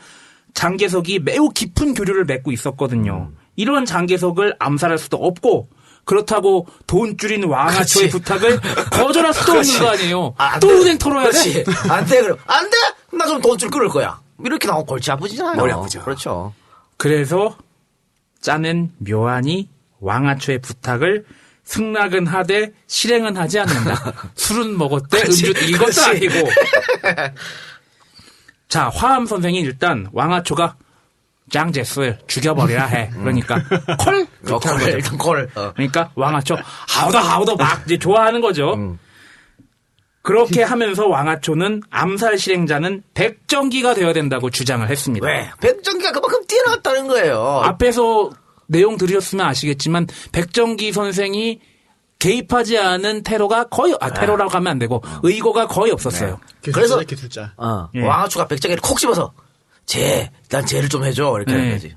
장개석이 매우 깊은 교류를 맺고 있었거든요. 이런 장개석을 암살할 수도 없고 그렇다고 돈 줄인 왕하초의 부탁을 거절할 수도 없는 거 아니에요. 또 은행 털어야 돼? 안 돼, 그럼. 안 돼? 나 좀 돈 줄 끊을 거야. 이렇게 나오면 골치 아프지잖아요. 머리 아프죠. 그렇죠. 그래서 짜낸 묘안이 왕하초의 부탁을 승낙은 하되 실행은 하지 않는다. 술은 먹었대, 음주 이것도 아니고. 자, 화암 선생이 일단 왕하초가 장제스를 죽여버려야 해. 그러니까 콜? 일단 콜. 그러니까 왕하초 하우더 막 이제 좋아하는 거죠. 그렇게 하면서 왕하초는 암살 실행자는 백정기가 되어야 된다고 주장을 했습니다. 왜? 백정기가 그만큼 뛰어났다는 거예요. 앞에서 내용 들으셨으면 아시겠지만 백정기 선생이 개입하지 않은 테러가 거의 테러라고 하면 안 되고 의거가 거의 없었어요. 그래서 기술자. 예. 왕하초가 백정기를 콕 집어서 일단 쟤를 좀 해줘. 이렇게 하는 거지.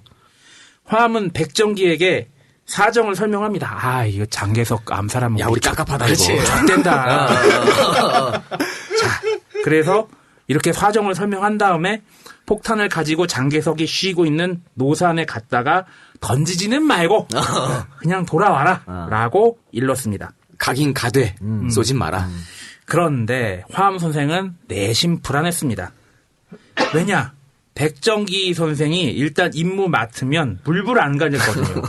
화암은 백정기에게 사정을 설명합니다. 아, 이거 장개석 암살하면 야, 우리 깝깝하다, 그렇지. 이거. 족된다. 자, 그래서 이렇게 사정을 설명한 다음에 폭탄을 가지고 장개석이 쉬고 있는 노산에 갔다가 던지지는 말고 그냥 돌아와라 라고 일렀습니다. 가긴 가되 쏘진 마라. 그런데 화암 선생은 내심 불안했습니다. 왜냐? 백정기 선생이 일단 임무 맡으면 물불 안 가졌거든요.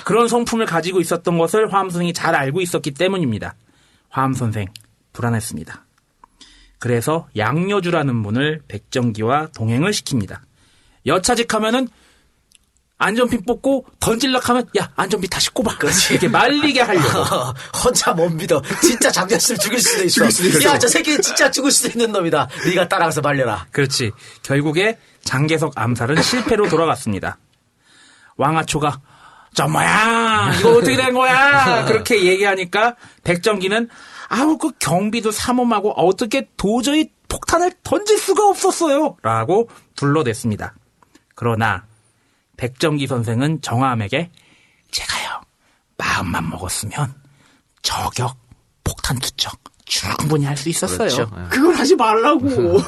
그런 성품을 가지고 있었던 것을 화암 선생이 잘 알고 있었기 때문입니다. 화암 선생 불안했습니다. 그래서 양여주라는 분을 백정기와 동행을 시킵니다. 여차직하면은 안전핀 뽑고 던질락 하면 야 안전핀 다시 꼽아. 그렇지. 이렇게 말리게 하려고. 혼자 못 믿어. 진짜 장자씨를 죽일 수도 있어. 야, 저 새끼 진짜 죽을 수도 있는 놈이다. 네가 따라가서 말려라. 그렇지. 결국에 장개석 암살은 실패로 돌아갔습니다. 왕아초가 저 뭐야 이거 어떻게 된 거야 그렇게 얘기하니까 백정기는 아우 그 경비도 삼엄하고 어떻게 도저히 폭탄을 던질 수가 없었어요 라고 불러댔습니다. 그러나 백정기 선생은 정암에게 제가요 마음만 먹었으면 저격 폭탄 투척 충분히 할 수 있었어요. 그렇죠. 그걸 하지 말라고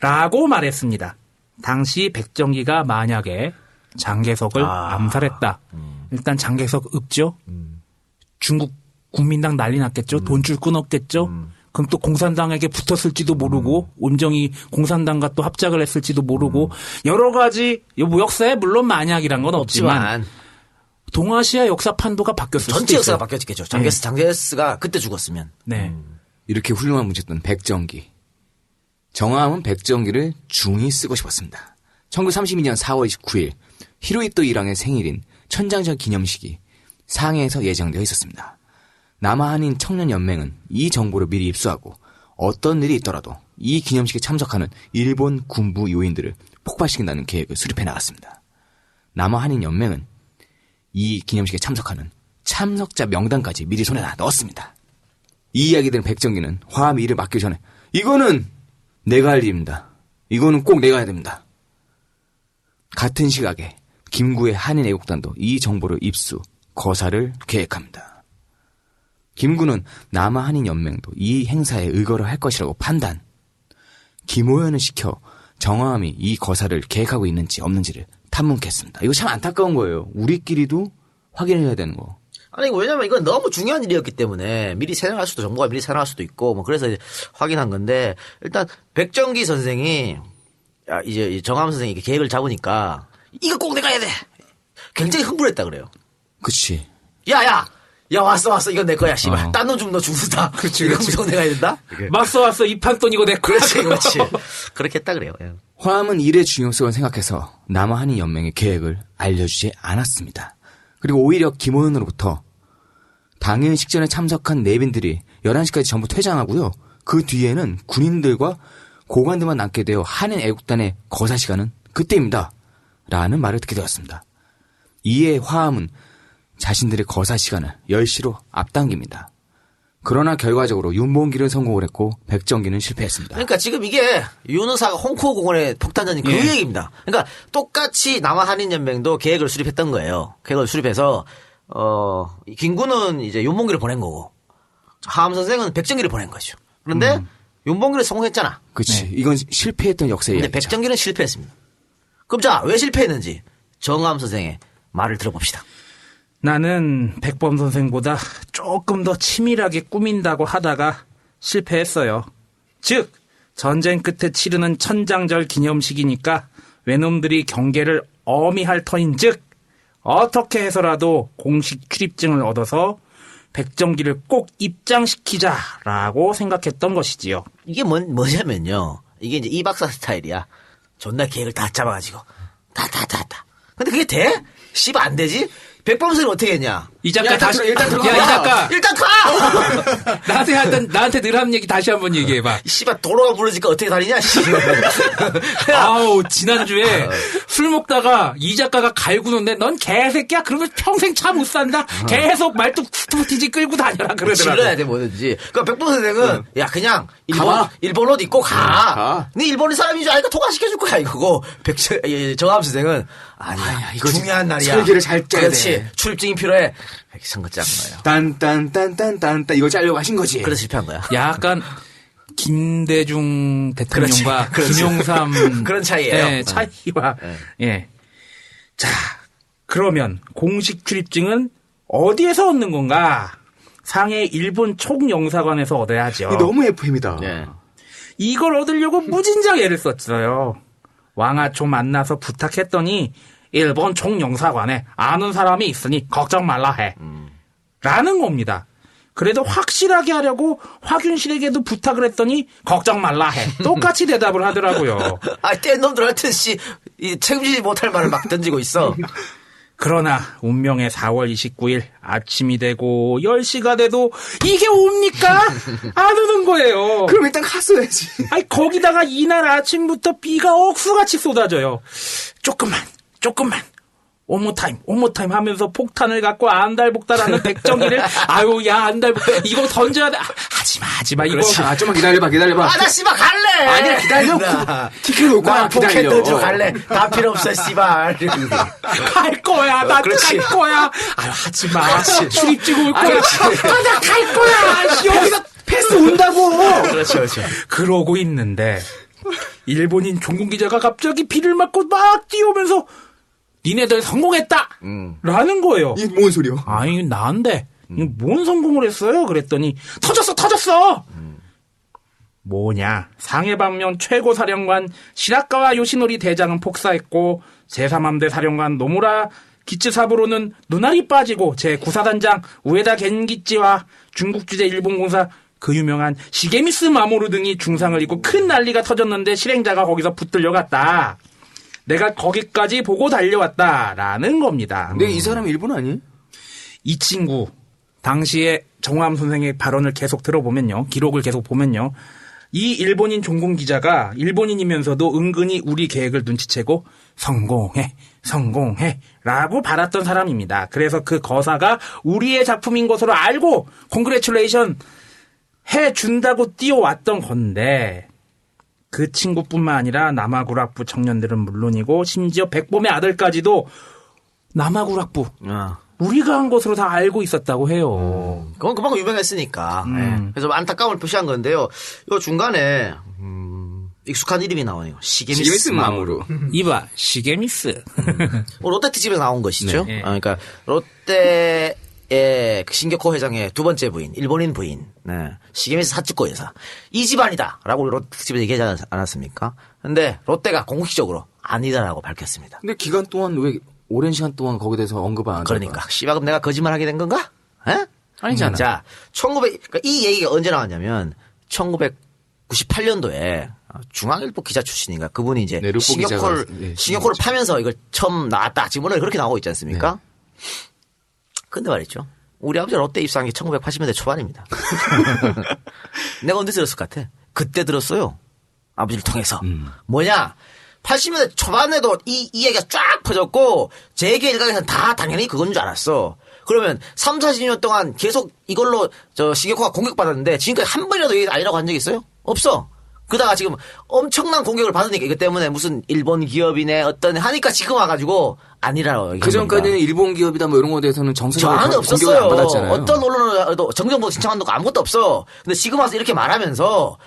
라고 말했습니다. 당시 백정기가 만약에 장개석을 암살했다. 일단 장개석 읍죠. 중국 국민당 난리 났겠죠. 돈줄 끊었겠죠. 그럼 또 공산당에게 붙었을지도 모르고 온정이 공산당과 또 합작을 했을지도 모르고 여러 가지 역사에 물론 만약이란 건 없지만 동아시아 역사 판도가 바뀌었을 수도 있어요. 전체 역사가 바뀌었겠죠. 장개스가 그때 죽었으면. 네. 이렇게 훌륭한 문제였던 백정기. 정암은 백정기를 중히 쓰고 싶었습니다. 1932년 4월 29일 히로히토 일왕의 생일인 천장절 기념식이 상해에서 예정되어 있었습니다. 남아한인 청년연맹은 이 정보를 미리 입수하고 어떤 일이 있더라도 이 기념식에 참석하는 일본 군부 요인들을 폭발시킨다는 계획을 수립해 나갔습니다. 남아한인 연맹은 이 기념식에 참석하는 참석자 명단까지 미리 손에다 넣었습니다. 이 이야기 들은 백정기는 화암이 일을 맡기기 전에 이거는 내가 할 일입니다. 이거는 꼭 내가 해야 됩니다. 같은 시각에 김구의 한인 애국단도 이 정보를 입수, 거사를 계획합니다. 김구는 남아한인연맹도 이 행사에 의거를 할 것이라고 판단. 김호연을 시켜 정암이 이 거사를 계획하고 있는지 없는지를 탐문했습니다. 이거 참 안타까운 거예요. 우리끼리도 확인해야 되는 거. 아니, 왜냐면 이건 너무 중요한 일이었기 때문에 미리 새나갈 수도, 정보가 미리 새나갈 수도 있고, 뭐, 그래서 이제 확인한 건데, 일단, 백정기 선생이, 이제 정암 선생이 이렇게 계획을 잡으니까, 이거 꼭 내가 해야 돼! 굉장히 흥분했다 그래요. 그치. 야, 왔어. 이건 내 거야, 씨발. 딴 놈 좀 너 죽는다. 그치. 이거 무조건 내가 해야 된다? 왔어. 이 판돈 이거 내 거야. 그렇지. 그렇게 했다 그래요. 예. 화암은 일의 중요성을 생각해서 남아한인연맹의 계획을 알려주지 않았습니다. 그리고 오히려 김호연으로부터 당일 식전에 참석한 내빈들이 11시까지 전부 퇴장하고요. 그 뒤에는 군인들과 고관들만 남게 되어 한인 애국단의 거사 시간은 그때입니다. 라는 말을 듣게 되었습니다. 이에 화암은 자신들의 거사 시간을 10시로 앞당깁니다. 그러나 결과적으로 윤봉기는 성공을 했고 백정기는 실패했습니다. 그러니까 지금 이게 윤의사가 홍콩 공원에 폭탄 던진 그 얘기입니다. 그러니까 똑같이 남아한인연맹도 계획을 수립했던 거예요. 계획을 수립해서 김구는 이제 윤봉기를 보낸 거고 하암 선생은 백정기를 보낸 거죠. 그런데 윤봉기는 성공했잖아. 그렇지. 이건 실패했던 역사의 근데 이야기죠. 백정기는 실패했습니다. 그럼 자, 왜 실패했는지 정암 선생의 말을 들어봅시다. 나는 백범 선생보다 조금 더 치밀하게 꾸민다고 하다가 실패했어요. 즉 전쟁 끝에 치르는 천장절 기념식이니까 외놈들이 경계를 엄히 할 터인즉 어떻게 해서라도 공식 출입증을 얻어서 백정기를 꼭 입장시키자라고 생각했던 것이지요. 이게 뭐냐면요. 이게 이제 이 박사 스타일이야. 존나 계획을 다 잡아가지고 다. 근데 그게 돼? 씨발 안 되지? 백범 선생은 어떻게 했냐? 이 작가 일단 다시 일단 들어가. 야, 이 작가 일단 가! 나한테 늘 하는 얘기 다시 한번 얘기해 봐. 씨발 도로가 부러지니까 어떻게 다니냐 씨. 아우, 지난주에 술 먹다가 이 작가가 갈구는데 넌 개새끼야? 그러면 평생 차 못 산다? 계속 말뚝 스포티지 끌고 다녀라 그러더라고. 질러야 돼 뭐든지. 그러니까 백범 선생은 야 그냥 일본 옷 입고 가. 네 일본인 사람인 줄 아니까 통화시켜줄 거야 이거고. 정함 선생은 아니야 이거 중요한 날이야. 설계를 잘 짜야 그렇지. 돼. 출입증이 필요해. 선거 짠 거예요. 딴딴딴딴딴딴 이거 짜려고 하신 거지. 그래서 실패한 거야. 약간 김대중 대통령과 그렇지. 김용삼 그런 차이예요. 네, 차이와 예. 자, 그러면 공식 출입증은 어디에서 얻는 건가? 상해 일본 총영사관에서 얻어야죠. 이게 너무 FM이다. 네. 이걸 얻으려고 무진장 애를 썼어요. 왕아초 만나서 부탁했더니 일본 총영사관에 아는 사람이 있으니 걱정 말라 해. 라는 겁니다. 그래도 확실하게 하려고 화균실에게도 부탁을 했더니 걱정 말라 해. 똑같이 대답을 하더라고요. 뗀 놈들한테 책임지지 못할 말을 막 던지고 있어. 그러나 운명의 4월 29일 아침이 되고 10시가 돼도 이게 옵니까? 안 오는 거예요. 그럼 일단 갔어야지. 아니 거기다가 이날 아침부터 비가 억수같이 쏟아져요. 조금만 오모타임 하면서 폭탄을 갖고 안달복달하는 백정기를 아유 야 안달복달 이거 던져야 돼. 하지마 이거. 그렇지. 좀만 기다려봐. 나 씨발 갈래. 아니야 기다려. 티켓 놓고 나 포켓 기다려. 던져 갈래. 다 필요 없어 씨발. 갈 거야. 나 그렇지. 갈 거야. 아유 하지마. 출입증 올 거야. 나 갈 거야. 여기서 패스 온다고. 그렇죠. 그러고 있는데 일본인 종군 기자가 갑자기 비를 맞고 막 뛰어오면서 니네들 성공했다! 라는 거예요. 이게 뭔 소리요? 아니, 나인데. 뭔 성공을 했어요? 그랬더니, 터졌어! 뭐냐. 상해방면 최고사령관 시라카와 요시노리 대장은 폭사했고, 제3함대 사령관 노무라 기츠사부로는 눈알이 빠지고, 제9사단장 우에다 겐기치와 중국 주재 일본공사 그 유명한 시게미스 마모루 등이 중상을 입고 큰 난리가 터졌는데 실행자가 거기서 붙들려 갔다. 내가 거기까지 보고 달려왔다라는 겁니다. 근데 이 사람 일본 아니에요? 이 친구 당시에 정호암 선생의 발언을 계속 들어보면요. 기록을 계속 보면요. 이 일본인 종군 기자가 일본인이면서도 은근히 우리 계획을 눈치채고 성공해 라고 바랐던 사람입니다. 그래서 그 거사가 우리의 작품인 것으로 알고 콩그레츄레이션 해준다고 뛰어왔던 건데 그 친구뿐만 아니라 남아구락부 청년들은 물론이고 심지어 백범의 아들까지도 남아구락부 우리가 한 것으로 다 알고 있었다고 해요. 그건 그만큼 유명했으니까. 네. 그래서 안타까움을 표시한 건데요. 요 중간에 익숙한 이름이 나오네요. 시게미스 마모루. 이봐 시게미스. 롯데 특집에 나온 것이죠. 네. 그러니까 롯데의 그 신격호 회장의 두 번째 부인, 일본인 부인, 시게미스 사츠코 여사. 이 집안이다라고 롯데 특집에서 얘기하지 않았습니까? 근데 롯데가 공식적으로 아니다라고 밝혔습니다. 근데 기간 동안 왜 오랜 시간 동안 거기에 대해서 언급 안 하죠? 그러니까 씨발금 내가 거짓말하게 된 건가? 에? 아니잖아. 자, 그러니까 이 얘기가 언제 나왔냐면 1998년도에 중앙일보 기자 출신인가 그분이 이제 네, 신격호를 파면서 이걸 처음 나왔다. 지금 오늘 그렇게 나오고 있지 않습니까? 네. 근데 말이죠. 우리 아버지가 롯데 입사한 게 1980년대 초반입니다. 내가 언제 들었을 것 같아? 그때 들었어요. 아버지를 통해서. 뭐냐? 80년대 초반에도 이 얘기가 쫙 퍼졌고 재계 일각에서는 다 당연히 그건 줄 알았어. 그러면 3, 40년 동안 계속 이걸로 신격호가 공격받았는데 지금까지 한 번이라도 얘기 아니라고 한 적 있어요? 없어. 그러다가 지금 엄청난 공격을 받으니까 이것 때문에 무슨 일본 기업이네 어떤 하니까 지금 와가지고 아니라고. 그 전까지는 일본 기업이다 뭐 이런 거에 대해서는 정설적으로 없었어요. 안 받았잖아요. 어떤 언론에도 정정보고 신청한 거 아무것도 없어. 근데 지금 와서 이렇게 말하면서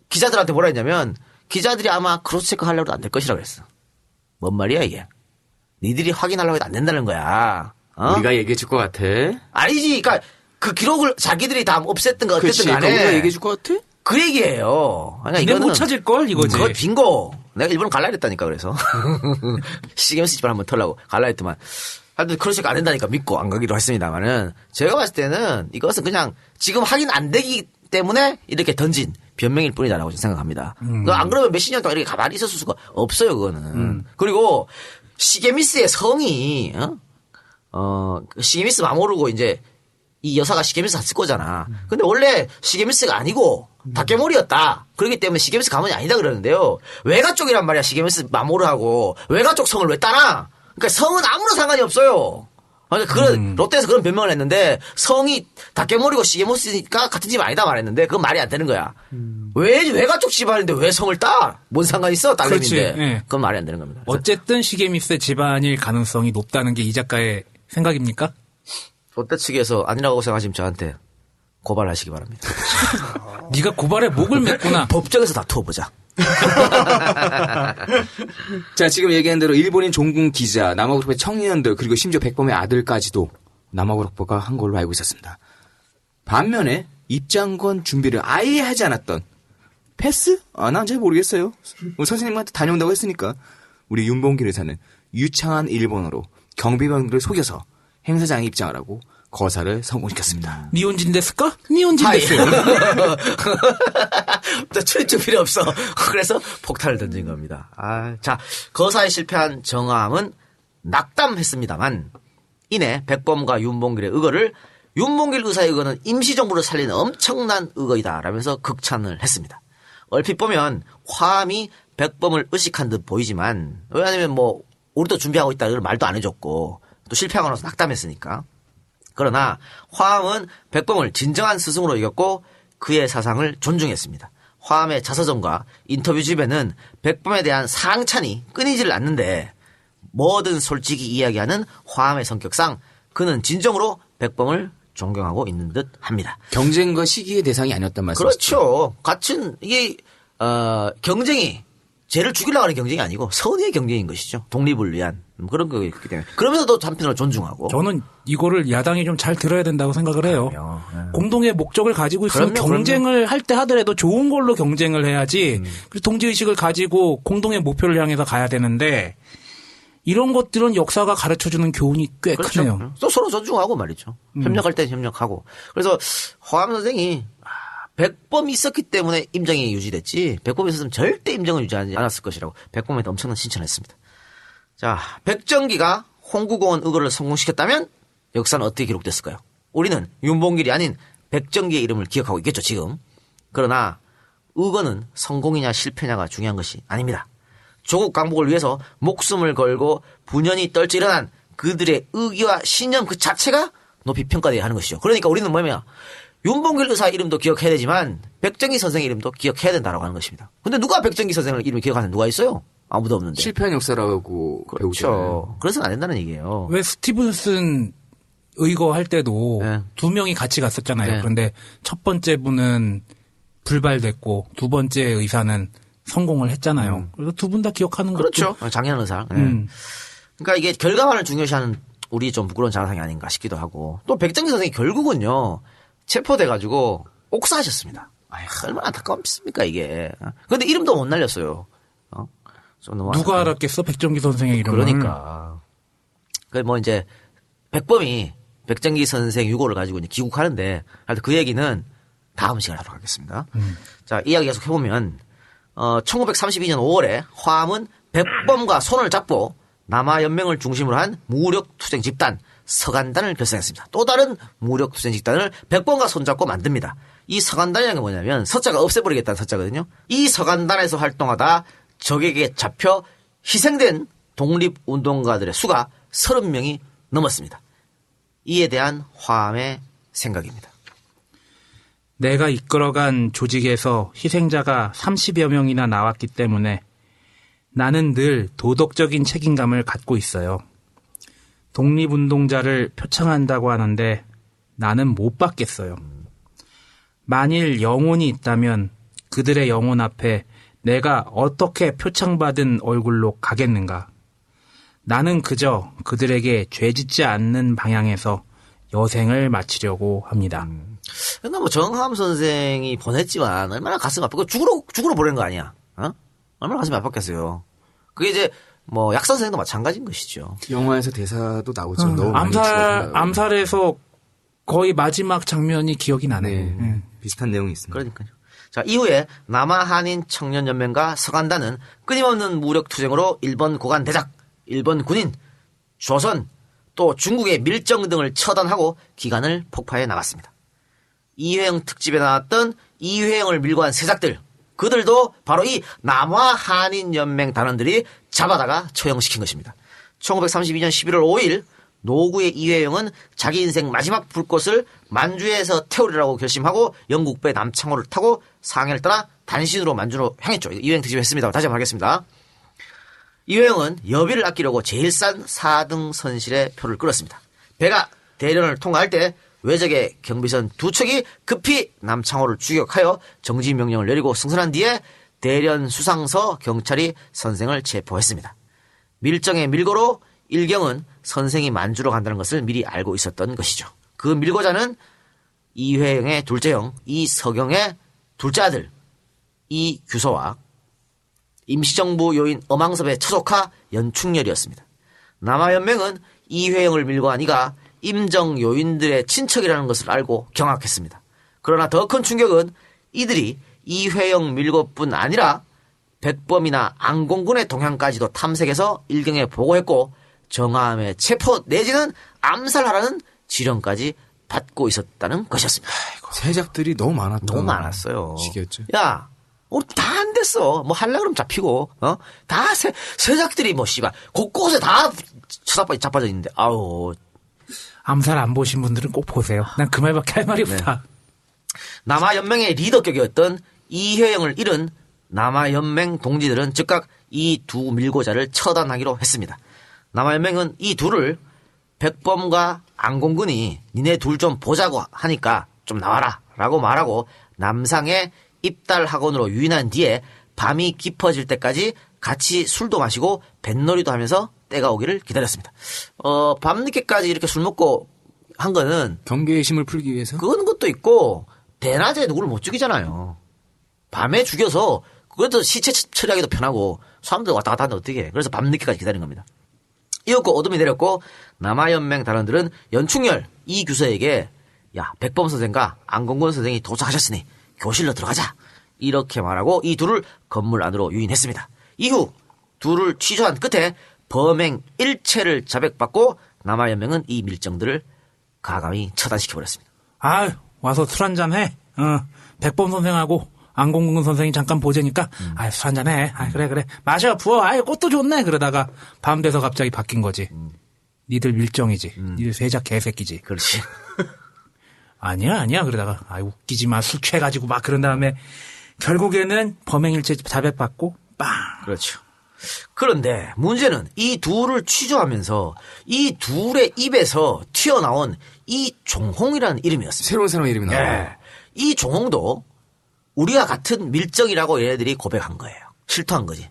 기자들한테 뭐라 했냐면 기자들이 아마 크로스체크 하려고 안 될 것이라고 그랬어. 뭔 말이야 이게? 니들이 확인하려고 해도 안 된다는 거야. 우리가 얘기해 줄 것 같아. 아니지. 그러니까 그 기록을 자기들이 다 없앴든 거 어쨌든 간에 우리가 얘기해 줄 것 같아? 그 얘기예요. 근데 못 찾을 걸 이거지. 그거 빙고. 내가 일본 갈라 했다니까 그래서. 시게미스 집을 한번 털라고 갈라 했더만. 하여튼 크로스체크 안 된다니까 믿고 안 가기로 했습니다만은 제가 봤을 때는 이것은 그냥 지금 확인 안 되기 때문에 이렇게 던진 변명일 뿐이다라고 생각합니다. 안 그러면 몇십 년 동안 이렇게 가만히 있었을 수가 없어요, 그거는. 그리고 시게미스의 성이 시게미스 마모루고 이제 이 여사가 시게미스 갔을 거잖아. 근데 원래 시게미스가 아니고 다케모리였다. 그렇기 때문에 시게미스 가문이 아니다 그러는데요. 외가 쪽이란 말이야. 시게미스 마모루하고 외가 쪽 성을 왜 따나? 그러니까 성은 아무런 상관이 없어요. 그러니까 그런 롯데에서 그런 변명을 했는데 성이 다케모리고 시게미스니까 같은 집 아니다 말했는데 그건 말이 안 되는 거야. 왜 외가 쪽 집안인데 왜 성을 따? 뭔 상관 있어? 딸내미인데. 네. 그건 말이 안 되는 겁니다. 어쨌든 시게미스 집안일 가능성이 높다는 게 이 작가의 생각입니까? 롯데 측에서 아니라고 생각하시면 저한테 고발하시기 바랍니다. 네가 고발에 목을 맸구나. 법정에서 다투어보자. 자, 지금 얘기한 대로 일본인 종군 기자, 남아그룹의 청년들, 그리고 심지어 백범의 아들까지도 남아그룹가 한 걸로 알고 있었습니다. 반면에 입장권 준비를 아예 하지 않았던 패스? 난 잘 모르겠어요. 선생님한테 다녀온다고 했으니까 우리 윤봉길 의사는 유창한 일본어로 경비병들을 속여서 행사장에 입장을 하고 거사를 성공시켰습니다. 니혼진 데스까? 니혼진 데스. 출입증 필요 없어. 그래서 폭탄을 던진 겁니다. 자, 거사에 실패한 정함은 낙담했습니다만 이내 백범과 윤봉길의 의거를 윤봉길 의사의 의거는 임시정부를 살리는 엄청난 의거이다 라면서 극찬을 했습니다. 얼핏 보면 화암이 백범을 의식한 듯 보이지만 왜냐하면 뭐 우리도 준비하고 있다 이런 말도 안 해줬고 또 실패하고 나서 낙담했으니까. 그러나 화암은 백범을 진정한 스승으로 이겼고 그의 사상을 존중했습니다. 화암의 자서전과 인터뷰집에는 백범에 대한 상찬이 끊이질 않는데 뭐든 솔직히 이야기하는 화암의 성격상 그는 진정으로 백범을 존경하고 있는 듯 합니다. 경쟁과 시기의 대상이 아니었단 말씀이시죠? 그렇죠. 같은 이게 경쟁이 쟤를 죽이려고 하는 경쟁이 아니고 선의의 경쟁인 것이죠. 독립을 위한 그런 거였기 때문에. 그러면서도 한편으로 존중하고. 저는 이거를 야당이 좀 잘 들어야 된다고 생각을 해요. 그럼요. 공동의 목적을 가지고 있으면 경쟁을 할 때 하더라도 좋은 걸로 경쟁을 해야지. 그리고 동지의식을 가지고 공동의 목표를 향해서 가야 되는데 이런 것들은 역사가 가르쳐주는 교훈이 꽤 그렇죠. 크네요. 또 서로 존중하고 말이죠. 협력할 땐 협력하고. 그래서 화암 선생이 백범이 있었기 때문에 임정이 유지됐지 백범이 있었으면 절대 임정을 유지하지 않았을 것이라고 백범한테 엄청난 칭찬을 했습니다. 자, 백정기가 홍구공원 의거를 성공시켰다면 역사는 어떻게 기록됐을까요? 우리는 윤봉길이 아닌 백정기의 이름을 기억하고 있겠죠, 지금. 그러나 의거는 성공이냐 실패냐가 중요한 것이 아닙니다. 조국 강복을 위해서 목숨을 걸고 분연히 떨쳐 일어난 그들의 의기와 신념 그 자체가 높이 평가돼야 하는 것이죠. 그러니까 우리는 뭐냐? 윤봉길 의사 이름도 기억해야 되지만 백정기 선생의 이름도 기억해야 된다고 하는 것입니다. 근데 누가 백정기 선생을 이름을 기억하는 누가 있어요? 아무도 없는데. 실패한 역사라고 배우죠. 그렇죠. 그래서는 안 된다는 얘기예요. 왜 스티븐슨 의거 할 때도 네. 두 명이 같이 갔었잖아요. 네. 그런데 첫 번째 분은 불발됐고 두 번째 의사는 성공을 했잖아요. 그래서 두 분 다 기억하는 것도. 그렇죠. 장현 의사. 네. 그러니까 이게 결과만을 중요시하는 우리 좀 부끄러운 자상이 아닌가 싶기도 하고 또 백정기 선생이 결국은요 체포돼가지고 옥사하셨습니다. 얼마나 안타깝습니까 이게. 그런데 이름도 못 날렸어요. 누가 알았겠어 백정기 선생의 이름을. 그러니까. 그 뭐 이제 백범이 백정기 선생 유고를 가지고 이제 귀국하는데 하여튼 그 얘기는 다음 시간에 하도록 하겠습니다. 자, 이야기 계속 해보면 1932년 5월에 화암은 백범과 손을 잡고 남아연맹을 중심으로 한 무력투쟁 집단 서간단을 결성했습니다. 또 다른 무력투쟁 집단을 백범과 손잡고 만듭니다. 이 서간단이라는 게 뭐냐면 서자가 없애버리겠다는 서자거든요. 이 서간단에서 활동하다 적에게 잡혀 희생된 독립운동가들의 수가 30명이 넘었습니다. 이에 대한 화암의 생각입니다. 내가 이끌어간 조직에서 희생자가 30여 명이나 나왔기 때문에 나는 늘 도덕적인 책임감을 갖고 있어요. 독립운동자를 표창한다고 하는데 나는 못 받겠어요. 만일 영혼이 있다면 그들의 영혼 앞에 내가 어떻게 표창받은 얼굴로 가겠는가. 나는 그저 그들에게 죄짓지 않는 방향에서 여생을 마치려고 합니다. 그러니까 뭐 정함 선생이 보냈지만 얼마나 가슴 아프고 죽으러 보낸 거 아니야? 얼마나 가슴이 아팠겠어요. 그게 이제 뭐 약 선생도 마찬가지인 것이죠. 영화에서 대사도 나오죠. 너무 많이 암살에서 거의 마지막 장면이 기억이 나네. 네. 비슷한 내용이 있습니다. 그러니까요. 자, 이후에 남아한인 청년연맹과 서간단은 끊임없는 무력투쟁으로 일본 고관 대작, 일본 군인, 조선, 또 중국의 밀정 등을 처단하고 기간을 폭파해 나갔습니다. 이회영 특집에 나왔던 이회영을 밀고 한 세작들, 그들도 바로 이 남화한인연맹 단원들이 잡아다가 처형시킨 것입니다. 1932년 11월 5일 노구의 이회영은 자기 인생 마지막 불꽃을 만주에서 태우리라고 결심하고 영국배 남창호를 타고 상해를 떠나 단신으로 만주로 향했죠. 이회영 특집 했습니다. 다시 한번 하겠습니다. 이회영은 여비를 아끼려고 제일 싼 4등 선실에 표를 끌었습니다. 배가 대련을 통과할 때 외적의 경비선 2척이 급히 남창호를 추격하여 정지 명령을 내리고 승선한 뒤에 대련 수상서 경찰이 선생을 체포했습니다. 밀정의 밀고로 일경은 선생이 만주로 간다는 것을 미리 알고 있었던 것이죠. 그 밀고자는 이회영의 둘째 형 이서경의 둘째 아들 이규서와 임시정부 요인 엄황섭의 처조카 연충렬이었습니다. 남아연맹은 이회영을 밀고 한 이가 임정 요인들의 친척이라는 것을 알고 경악했습니다. 그러나 더 큰 충격은 이들이 이회영 밀고뿐 아니라 백범이나 안공군의 동향까지도 탐색해서 일경에 보고했고 정함의 체포 내지는 암살하라는 지령까지 받고 있었다는 것이었습니다. 세작들이 너무 많았다. 너무 많았어요. 시기였죠. 야, 우리 다 안 됐어. 뭐 할라 그러면 잡히고, 다 세작들이 뭐 씨발 곳곳에 다 자빠져 있는데, 아우. 암살 안 보신 분들은 꼭 보세요. 난 그 말밖에 할 말이 없다. 남아연맹의 리더격이었던 이회영을 잃은 남아연맹 동지들은 즉각 이 두 밀고자를 처단하기로 했습니다. 남아연맹은 이 둘을 백범과 안공근이 니네 둘 좀 보자고 하니까 좀 나와라 라고 말하고 남상의 입달학원으로 유인한 뒤에 밤이 깊어질 때까지 같이 술도 마시고 뱃놀이도 하면서 때가 오기를 기다렸습니다. 밤늦게까지 이렇게 술 먹고 한 거는 경계의 힘을 풀기 위해서? 그런 것도 있고 대낮에 누구를 못 죽이잖아요. 밤에 죽여서 그래도 시체 처리하기도 편하고 사람들 왔다 갔다 하는데 어떻게 해. 그래서 밤늦게까지 기다린 겁니다. 이었고 어둠이 내렸고 남아연맹 단원들은 연충렬 이규서에게 야 백범 선생과 안공근 선생이 도착하셨으니 교실로 들어가자 이렇게 말하고 이 둘을 건물 안으로 유인했습니다. 이후 둘을 취조한 끝에 범행 일체를 자백받고 남아연맹은 이 밀정들을 가감히 처단시켜버렸습니다. 아, 와서 술 한잔 해. 백범 선생하고 안공근 선생이 잠깐 보자니까 술 한잔 해. 그래. 마셔, 부어. 꽃도 좋네. 그러다가 밤 돼서 갑자기 바뀐 거지. 니들 밀정이지. 니들 세작 개새끼지. 그렇지. 아니야. 그러다가 웃기지 마. 술 취해가지고 막 그런 다음에 결국에는 범행일체 자백받고 빵. 그렇죠. 그런데 문제는 이 둘을 취조하면서 이 둘의 입에서 튀어나온 이 종홍이라는 이름이었습니다. 새로운 사람 이름이 나와요. 네. 이 종홍도 우리가 같은 밀정이라고 얘네들이 고백한 거예요. 실토한 거지.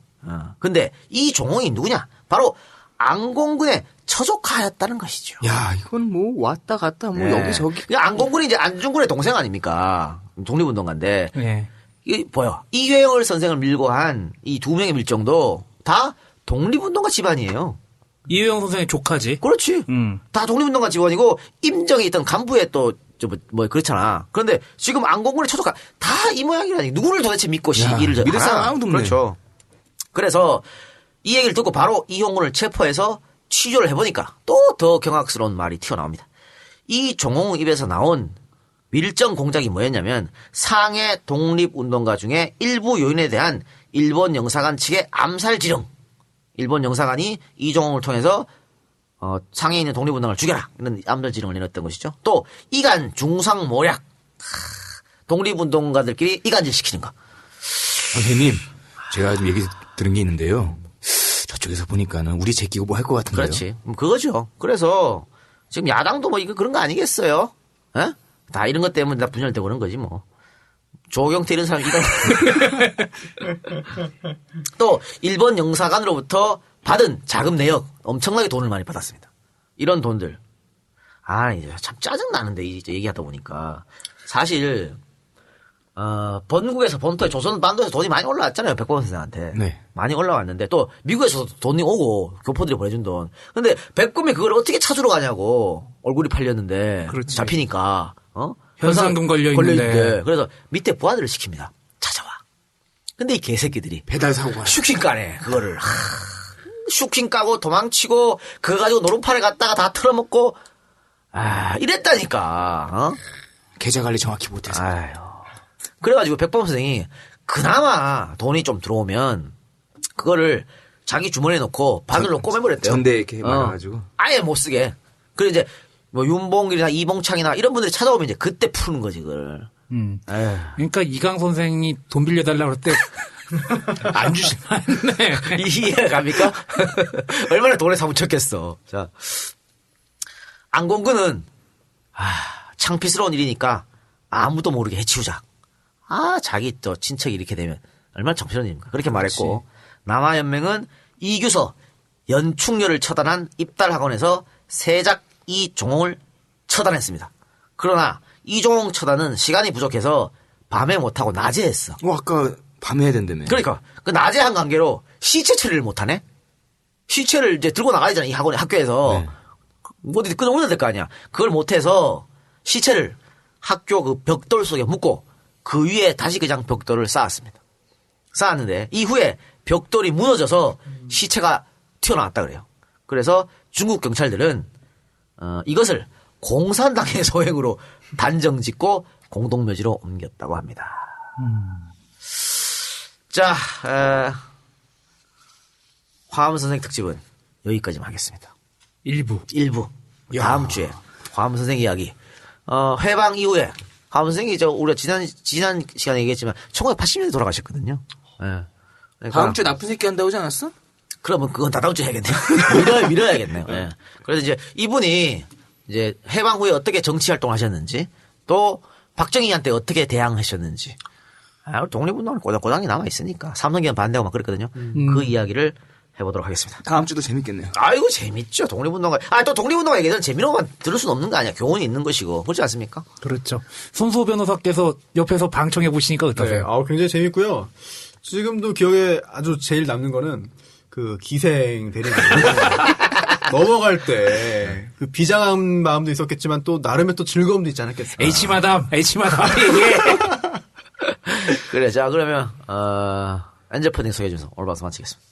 근데 이 종홍이 누구냐? 바로 안공근의 처조카였다는 것이죠. 야, 이건 뭐 왔다 갔다 뭐 여기저기. 안공근이 이제 안중근의 동생 아닙니까? 독립운동가인데. 네. 이게 뭐야? 이회영을 선생을 밀고 한 이 두 명의 밀정도 다 독립운동가 집안이에요. 이회영 선생의 조카지. 그렇지. 다 독립운동가 집안이고 임정에 있던 간부에 또 뭐 그렇잖아. 그런데 지금 안공근의 처조카 다 이 모양이라니 누구를 도대체 믿고 일을 믿을 사람 아무도 없네. 그렇죠. 그래서 이 얘기를 듣고 바로 이홍군을 체포해서 취조를 해보니까 또 더 경악스러운 말이 튀어나옵니다. 이 종홍 입에서 나온 밀정 공작이 뭐였냐면 상해 독립운동가 중에 일부 요인에 대한 일본 영사관 측의 암살 지령. 일본 영사관이 이종홍을 통해서 상해에 있는 독립운동가를 죽여라 이런 암살 지령을 내렸던 것이죠. 또 이간 중상 모략. 독립운동가들끼리 이간질 시키는 거. 선생님, 제가 좀 얘기 들은 게 있는데요. 저쪽에서 보니까는 우리 제끼고 뭐 할 것 같은데요. 그렇지. 그거죠. 그래서 지금 야당도 뭐 이거 그런 거 아니겠어요? 에? 다 이런 것 때문에 다 분열되고 그런 거지 뭐. 조경태 이런 사람이 또 일본 영사관으로부터 받은 자금 내역 엄청나게 돈을 많이 받았습니다. 이런 돈들. 이제 참 짜증나는데 이제 얘기하다 보니까 사실 본국에서 본토에 조선 반도에서 돈이 많이 올라왔잖아요. 백범 선생한테. 네. 많이 올라왔는데 또 미국에서도 돈이 오고 교포들이 보내준 돈. 근데 백범이 그걸 어떻게 찾으러 가냐고. 얼굴이 팔렸는데 그렇지. 잡히니까 현상금 걸려있는데. 그래서 밑에 부하들을 시킵니다. 찾아와. 근데 이 개새끼들이 배달 사고가 슉슉 까네 그거를. 슈킹 까고 도망치고 그거 가지고 노름판에 갔다가 다 틀어먹고 이랬다니까. 어? 계좌 관리 정확히 못해서. 아유. 그래가지고 백범 선생이 그나마 돈이 좀 들어오면 그거를 자기 주머니에 넣고 바늘로 꼬매버렸대요. 전대 이렇게 말아가지고. 아예 못 쓰게. 그리고 이제 뭐 윤봉길이나 이봉창이나 이런 분들이 찾아오면 이제 그때 푸는 거지 그걸. 에휴. 그러니까 이강 선생이 돈 빌려달라고 할 때 안 주시면 안 돼. 이해가 갑니까? 얼마나 돈에 사무쳤겠어. 자, 안공근은 창피스러운 일이니까 아무도 모르게 해치우자. 자기 또 친척이 이렇게 되면 얼마나 정신없는 일입니까? 그렇게 말했고 남아연맹은 이규서 연충녀를 처단한 입달학원에서 세작 이종홍을 처단했습니다. 그러나 이종홍 처단은 시간이 부족해서 밤에 못하고 낮에 했어. 아까 밤에 해야 된다며. 그러니까 그 낮에 한 관계로 시체 처리를 못하네. 시체를 이제 들고 나가야 되잖아 이 학교에서. 네. 어디 끊어올려야 될 거 아니야. 그걸 못해서 시체를 학교 그 벽돌 속에 묻고 그 위에 다시 그냥 벽돌을 쌓았습니다. 쌓았는데 이후에 벽돌이 무너져서 시체가 튀어나왔다 그래요. 그래서 중국 경찰들은 이것을 공산당의 소행으로 단정짓고 공동묘지로 옮겼다고 합니다. 자, 화엄 선생 특집은 여기까지만 하겠습니다. 일부. 다음 주에 화엄 선생 이야기. 해방 이후에 화엄 선생이 우리가 지난 시간에 얘기했지만 1980년대 돌아가셨거든요. 예. 그러니까 다음 주에 나쁜 새끼 한다고 하지 않았어? 그러면 그건 다다음 주에 해야겠네요. 밀어야겠네요. 예. 그래서 이제 이분이 이제 해방 후에 어떻게 정치 활동을 하셨는지 또 박정희한테 어떻게 대항하셨는지 독립운동은 고장이 남아있으니까 삼성기한 반대하고 막 그랬거든요. 그 이야기를 해보도록 하겠습니다. 다음 주도 재밌겠네요. 아이고 재밌죠. 독립운동가. 또 독립운동가 얘기는 재미로만 들을 수는 없는 거 아니야. 교훈이 있는 것이고. 그렇지 않습니까? 그렇죠. 손수호 변호사께서 옆에서 방청해 보시니까 어떠세요? 네, 굉장히 재밌고요. 지금도 기억에 아주 제일 남는 거는 그 기생 대리가 넘어갈 때 그 비장한 마음도 있었겠지만 또 나름의 또 즐거움도 있지 않았겠어요. H마담 얘기해. 그래. 자 그러면 엔젤푸딩 소개해 주셔서 오늘 방송 마치겠습니다.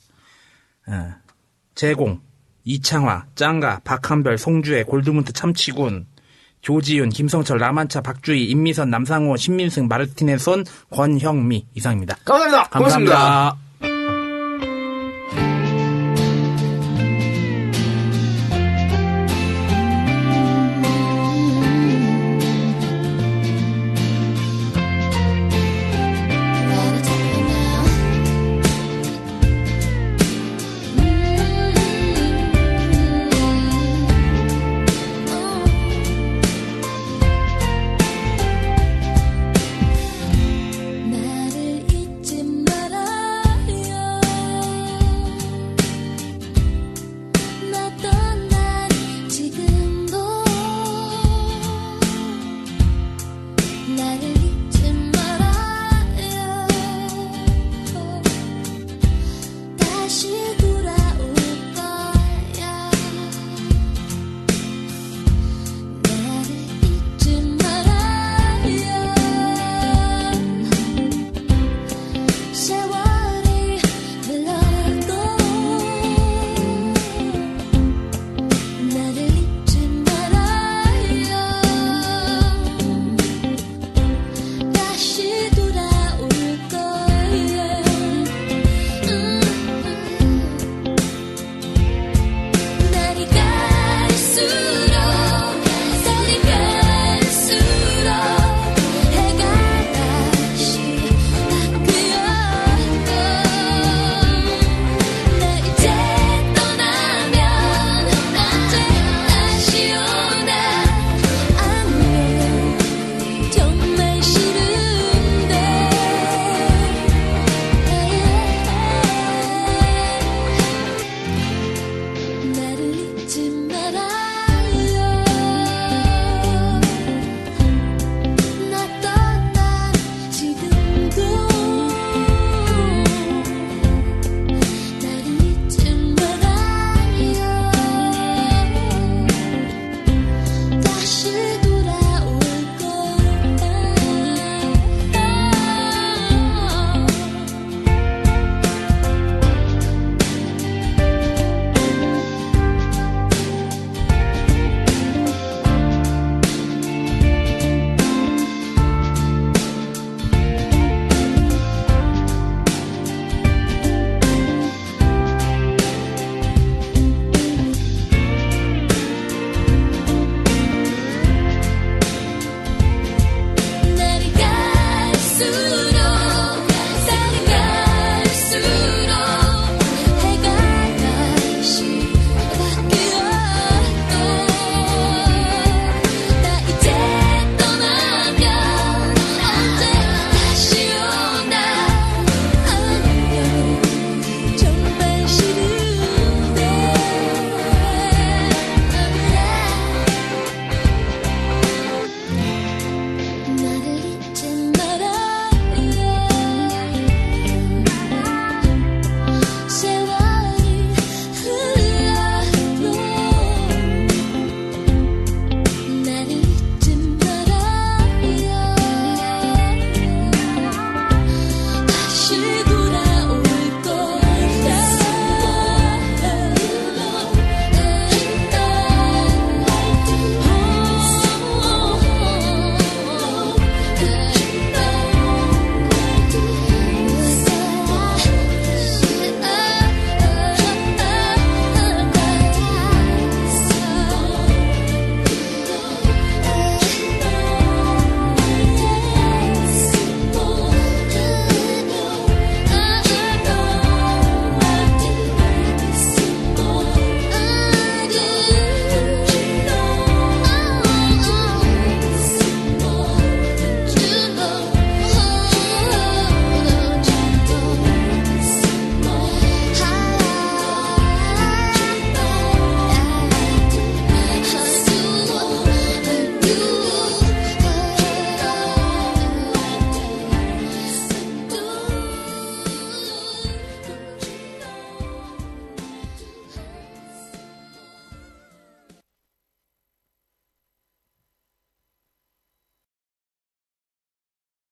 제공 이창화, 짱가, 박한별, 송주혜, 골드문트 참치군, 조지윤, 김성철, 라만차, 박주희, 임미선, 남상호, 신민승, 마르티네손, 권형미 이상입니다. 감사합니다. 감사합니다. 고맙습니다.